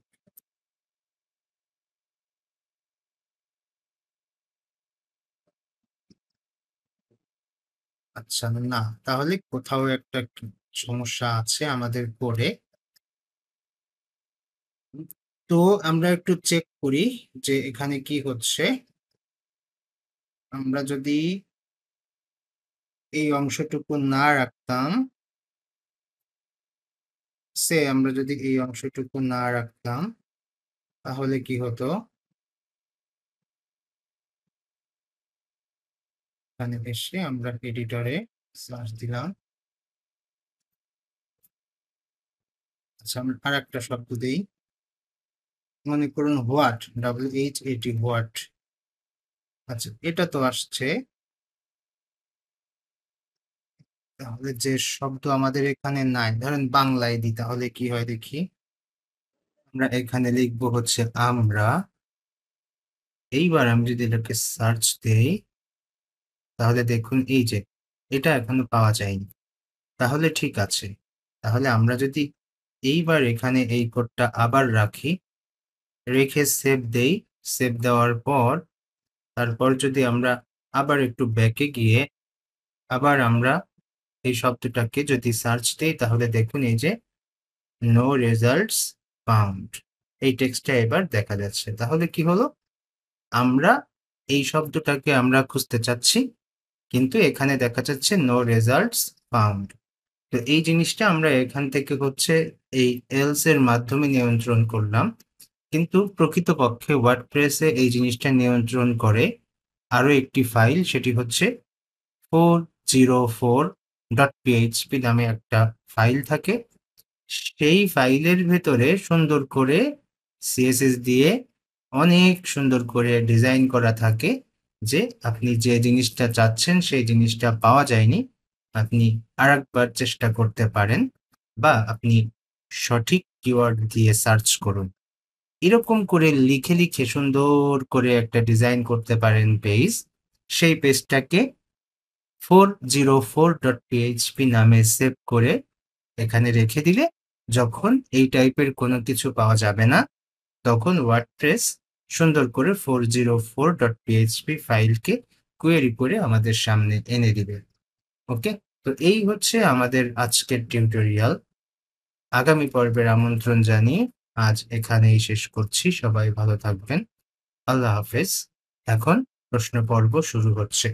আচ্ছা, না তাহলে কোথাও একটা সমস্যা আছে আমাদের কোডে। তো আমরা একটু চেক করি যে এখানে কি হচ্ছে। আমরা যদি এই অংশটুকু না রাখতাম, আমরা যদি এই অংশটুকু না রাখতাম তাহলে কি হতো? এখানে এসে আমরা এডিটরে সার্চ দিলাম। আচ্ছা, আমরা আর একটা শব্দ দিই। মনে করুন হোয়াট, WHAT, হোয়াট। আচ্ছা, এটা তো আসছে। তাহলে যে শব্দ আমাদের এখানে নাই, ধরেন বাংলায় দিই, তাহলে কি হয় দেখি। আমরা এখানে লিখবো হচ্ছে আমরা। এইবার আমি যদি এটাকে সার্চ দেই, তাহলে দেখুন এই যে এটা এখনো পাওয়া যায়নি। তাহলে ঠিক আছে। তাহলে আমরা যদি এইবার এখানে এই কোডটা আবার রাখি, রেখে সেভ দেই, সেভ দেওয়ার পর তারপর যদি আমরা আবার একটু ব্যাকে গিয়ে আবার আমরা এই শব্দটাকে যদি সার্চ দেই, তাহলে দেখুন এই যে নো রেজাল্টস ফাউন্ড, এই টেক্সটটা এবার দেখা যাচ্ছে। তাহলে কি হলো? আমরা এই শব্দটাকে আমরা খুঁজতে চাচ্ছি, কিন্তু এখানে দেখা যাচ্ছে নো রেজাল্টস ফাউন্ড। তো এই জিনিসটা আমরা এখান থেকে হচ্ছে এই এলস এর মাধ্যমে নিয়ন্ত্রণ করলাম। কিন্তু প্রকৃতপক্ষে ওয়ার্ডপ্রেসে এই জিনিসটা নিয়ন্ত্রণ করে আরো একটি ফাইল, সেটি হচ্ছে 404.php নামে একটা ফাইল থাকে। সেই ফাইলের ভেতরে সুন্দর করে সিএসএস দিয়ে অনেক সুন্দর করে ডিজাইন করা থাকে যে আপনি যে জিনিসটা চাচ্ছেন সেই জিনিসটা পাওয়া যায়নি, আপনি আরেকবার চেষ্টা করতে পারেন, বা আপনি সঠিক কিওয়ার্ড দিয়ে সার্চ করুন। এরকম করে লিখে লিখে সুন্দর করে একটা ডিজাইন করতে পারেন পেজ। সেই পেজটাকে 404.php নামে সেভ করে এখানে রেখে দিলে যখন এই টাইপের কোনো কিছু পাওয়া যাবে না, তখন ওয়ার্ডপ্রেস সুন্দর করে 404.php ফাইলকে কোয়েরি করে আমাদের সামনে এনে দিবে। ওকে, তো এই হচ্ছে আমাদের আজকের টিউটোরিয়াল। আগামী পর্বের আমন্ত্রণ জানিয়ে আজ এখানেই শেষ করছি। সবাই ভালো থাকবেন। আল্লাহ হাফেজ। এখন প্রশ্ন পর্ব শুরু হচ্ছে।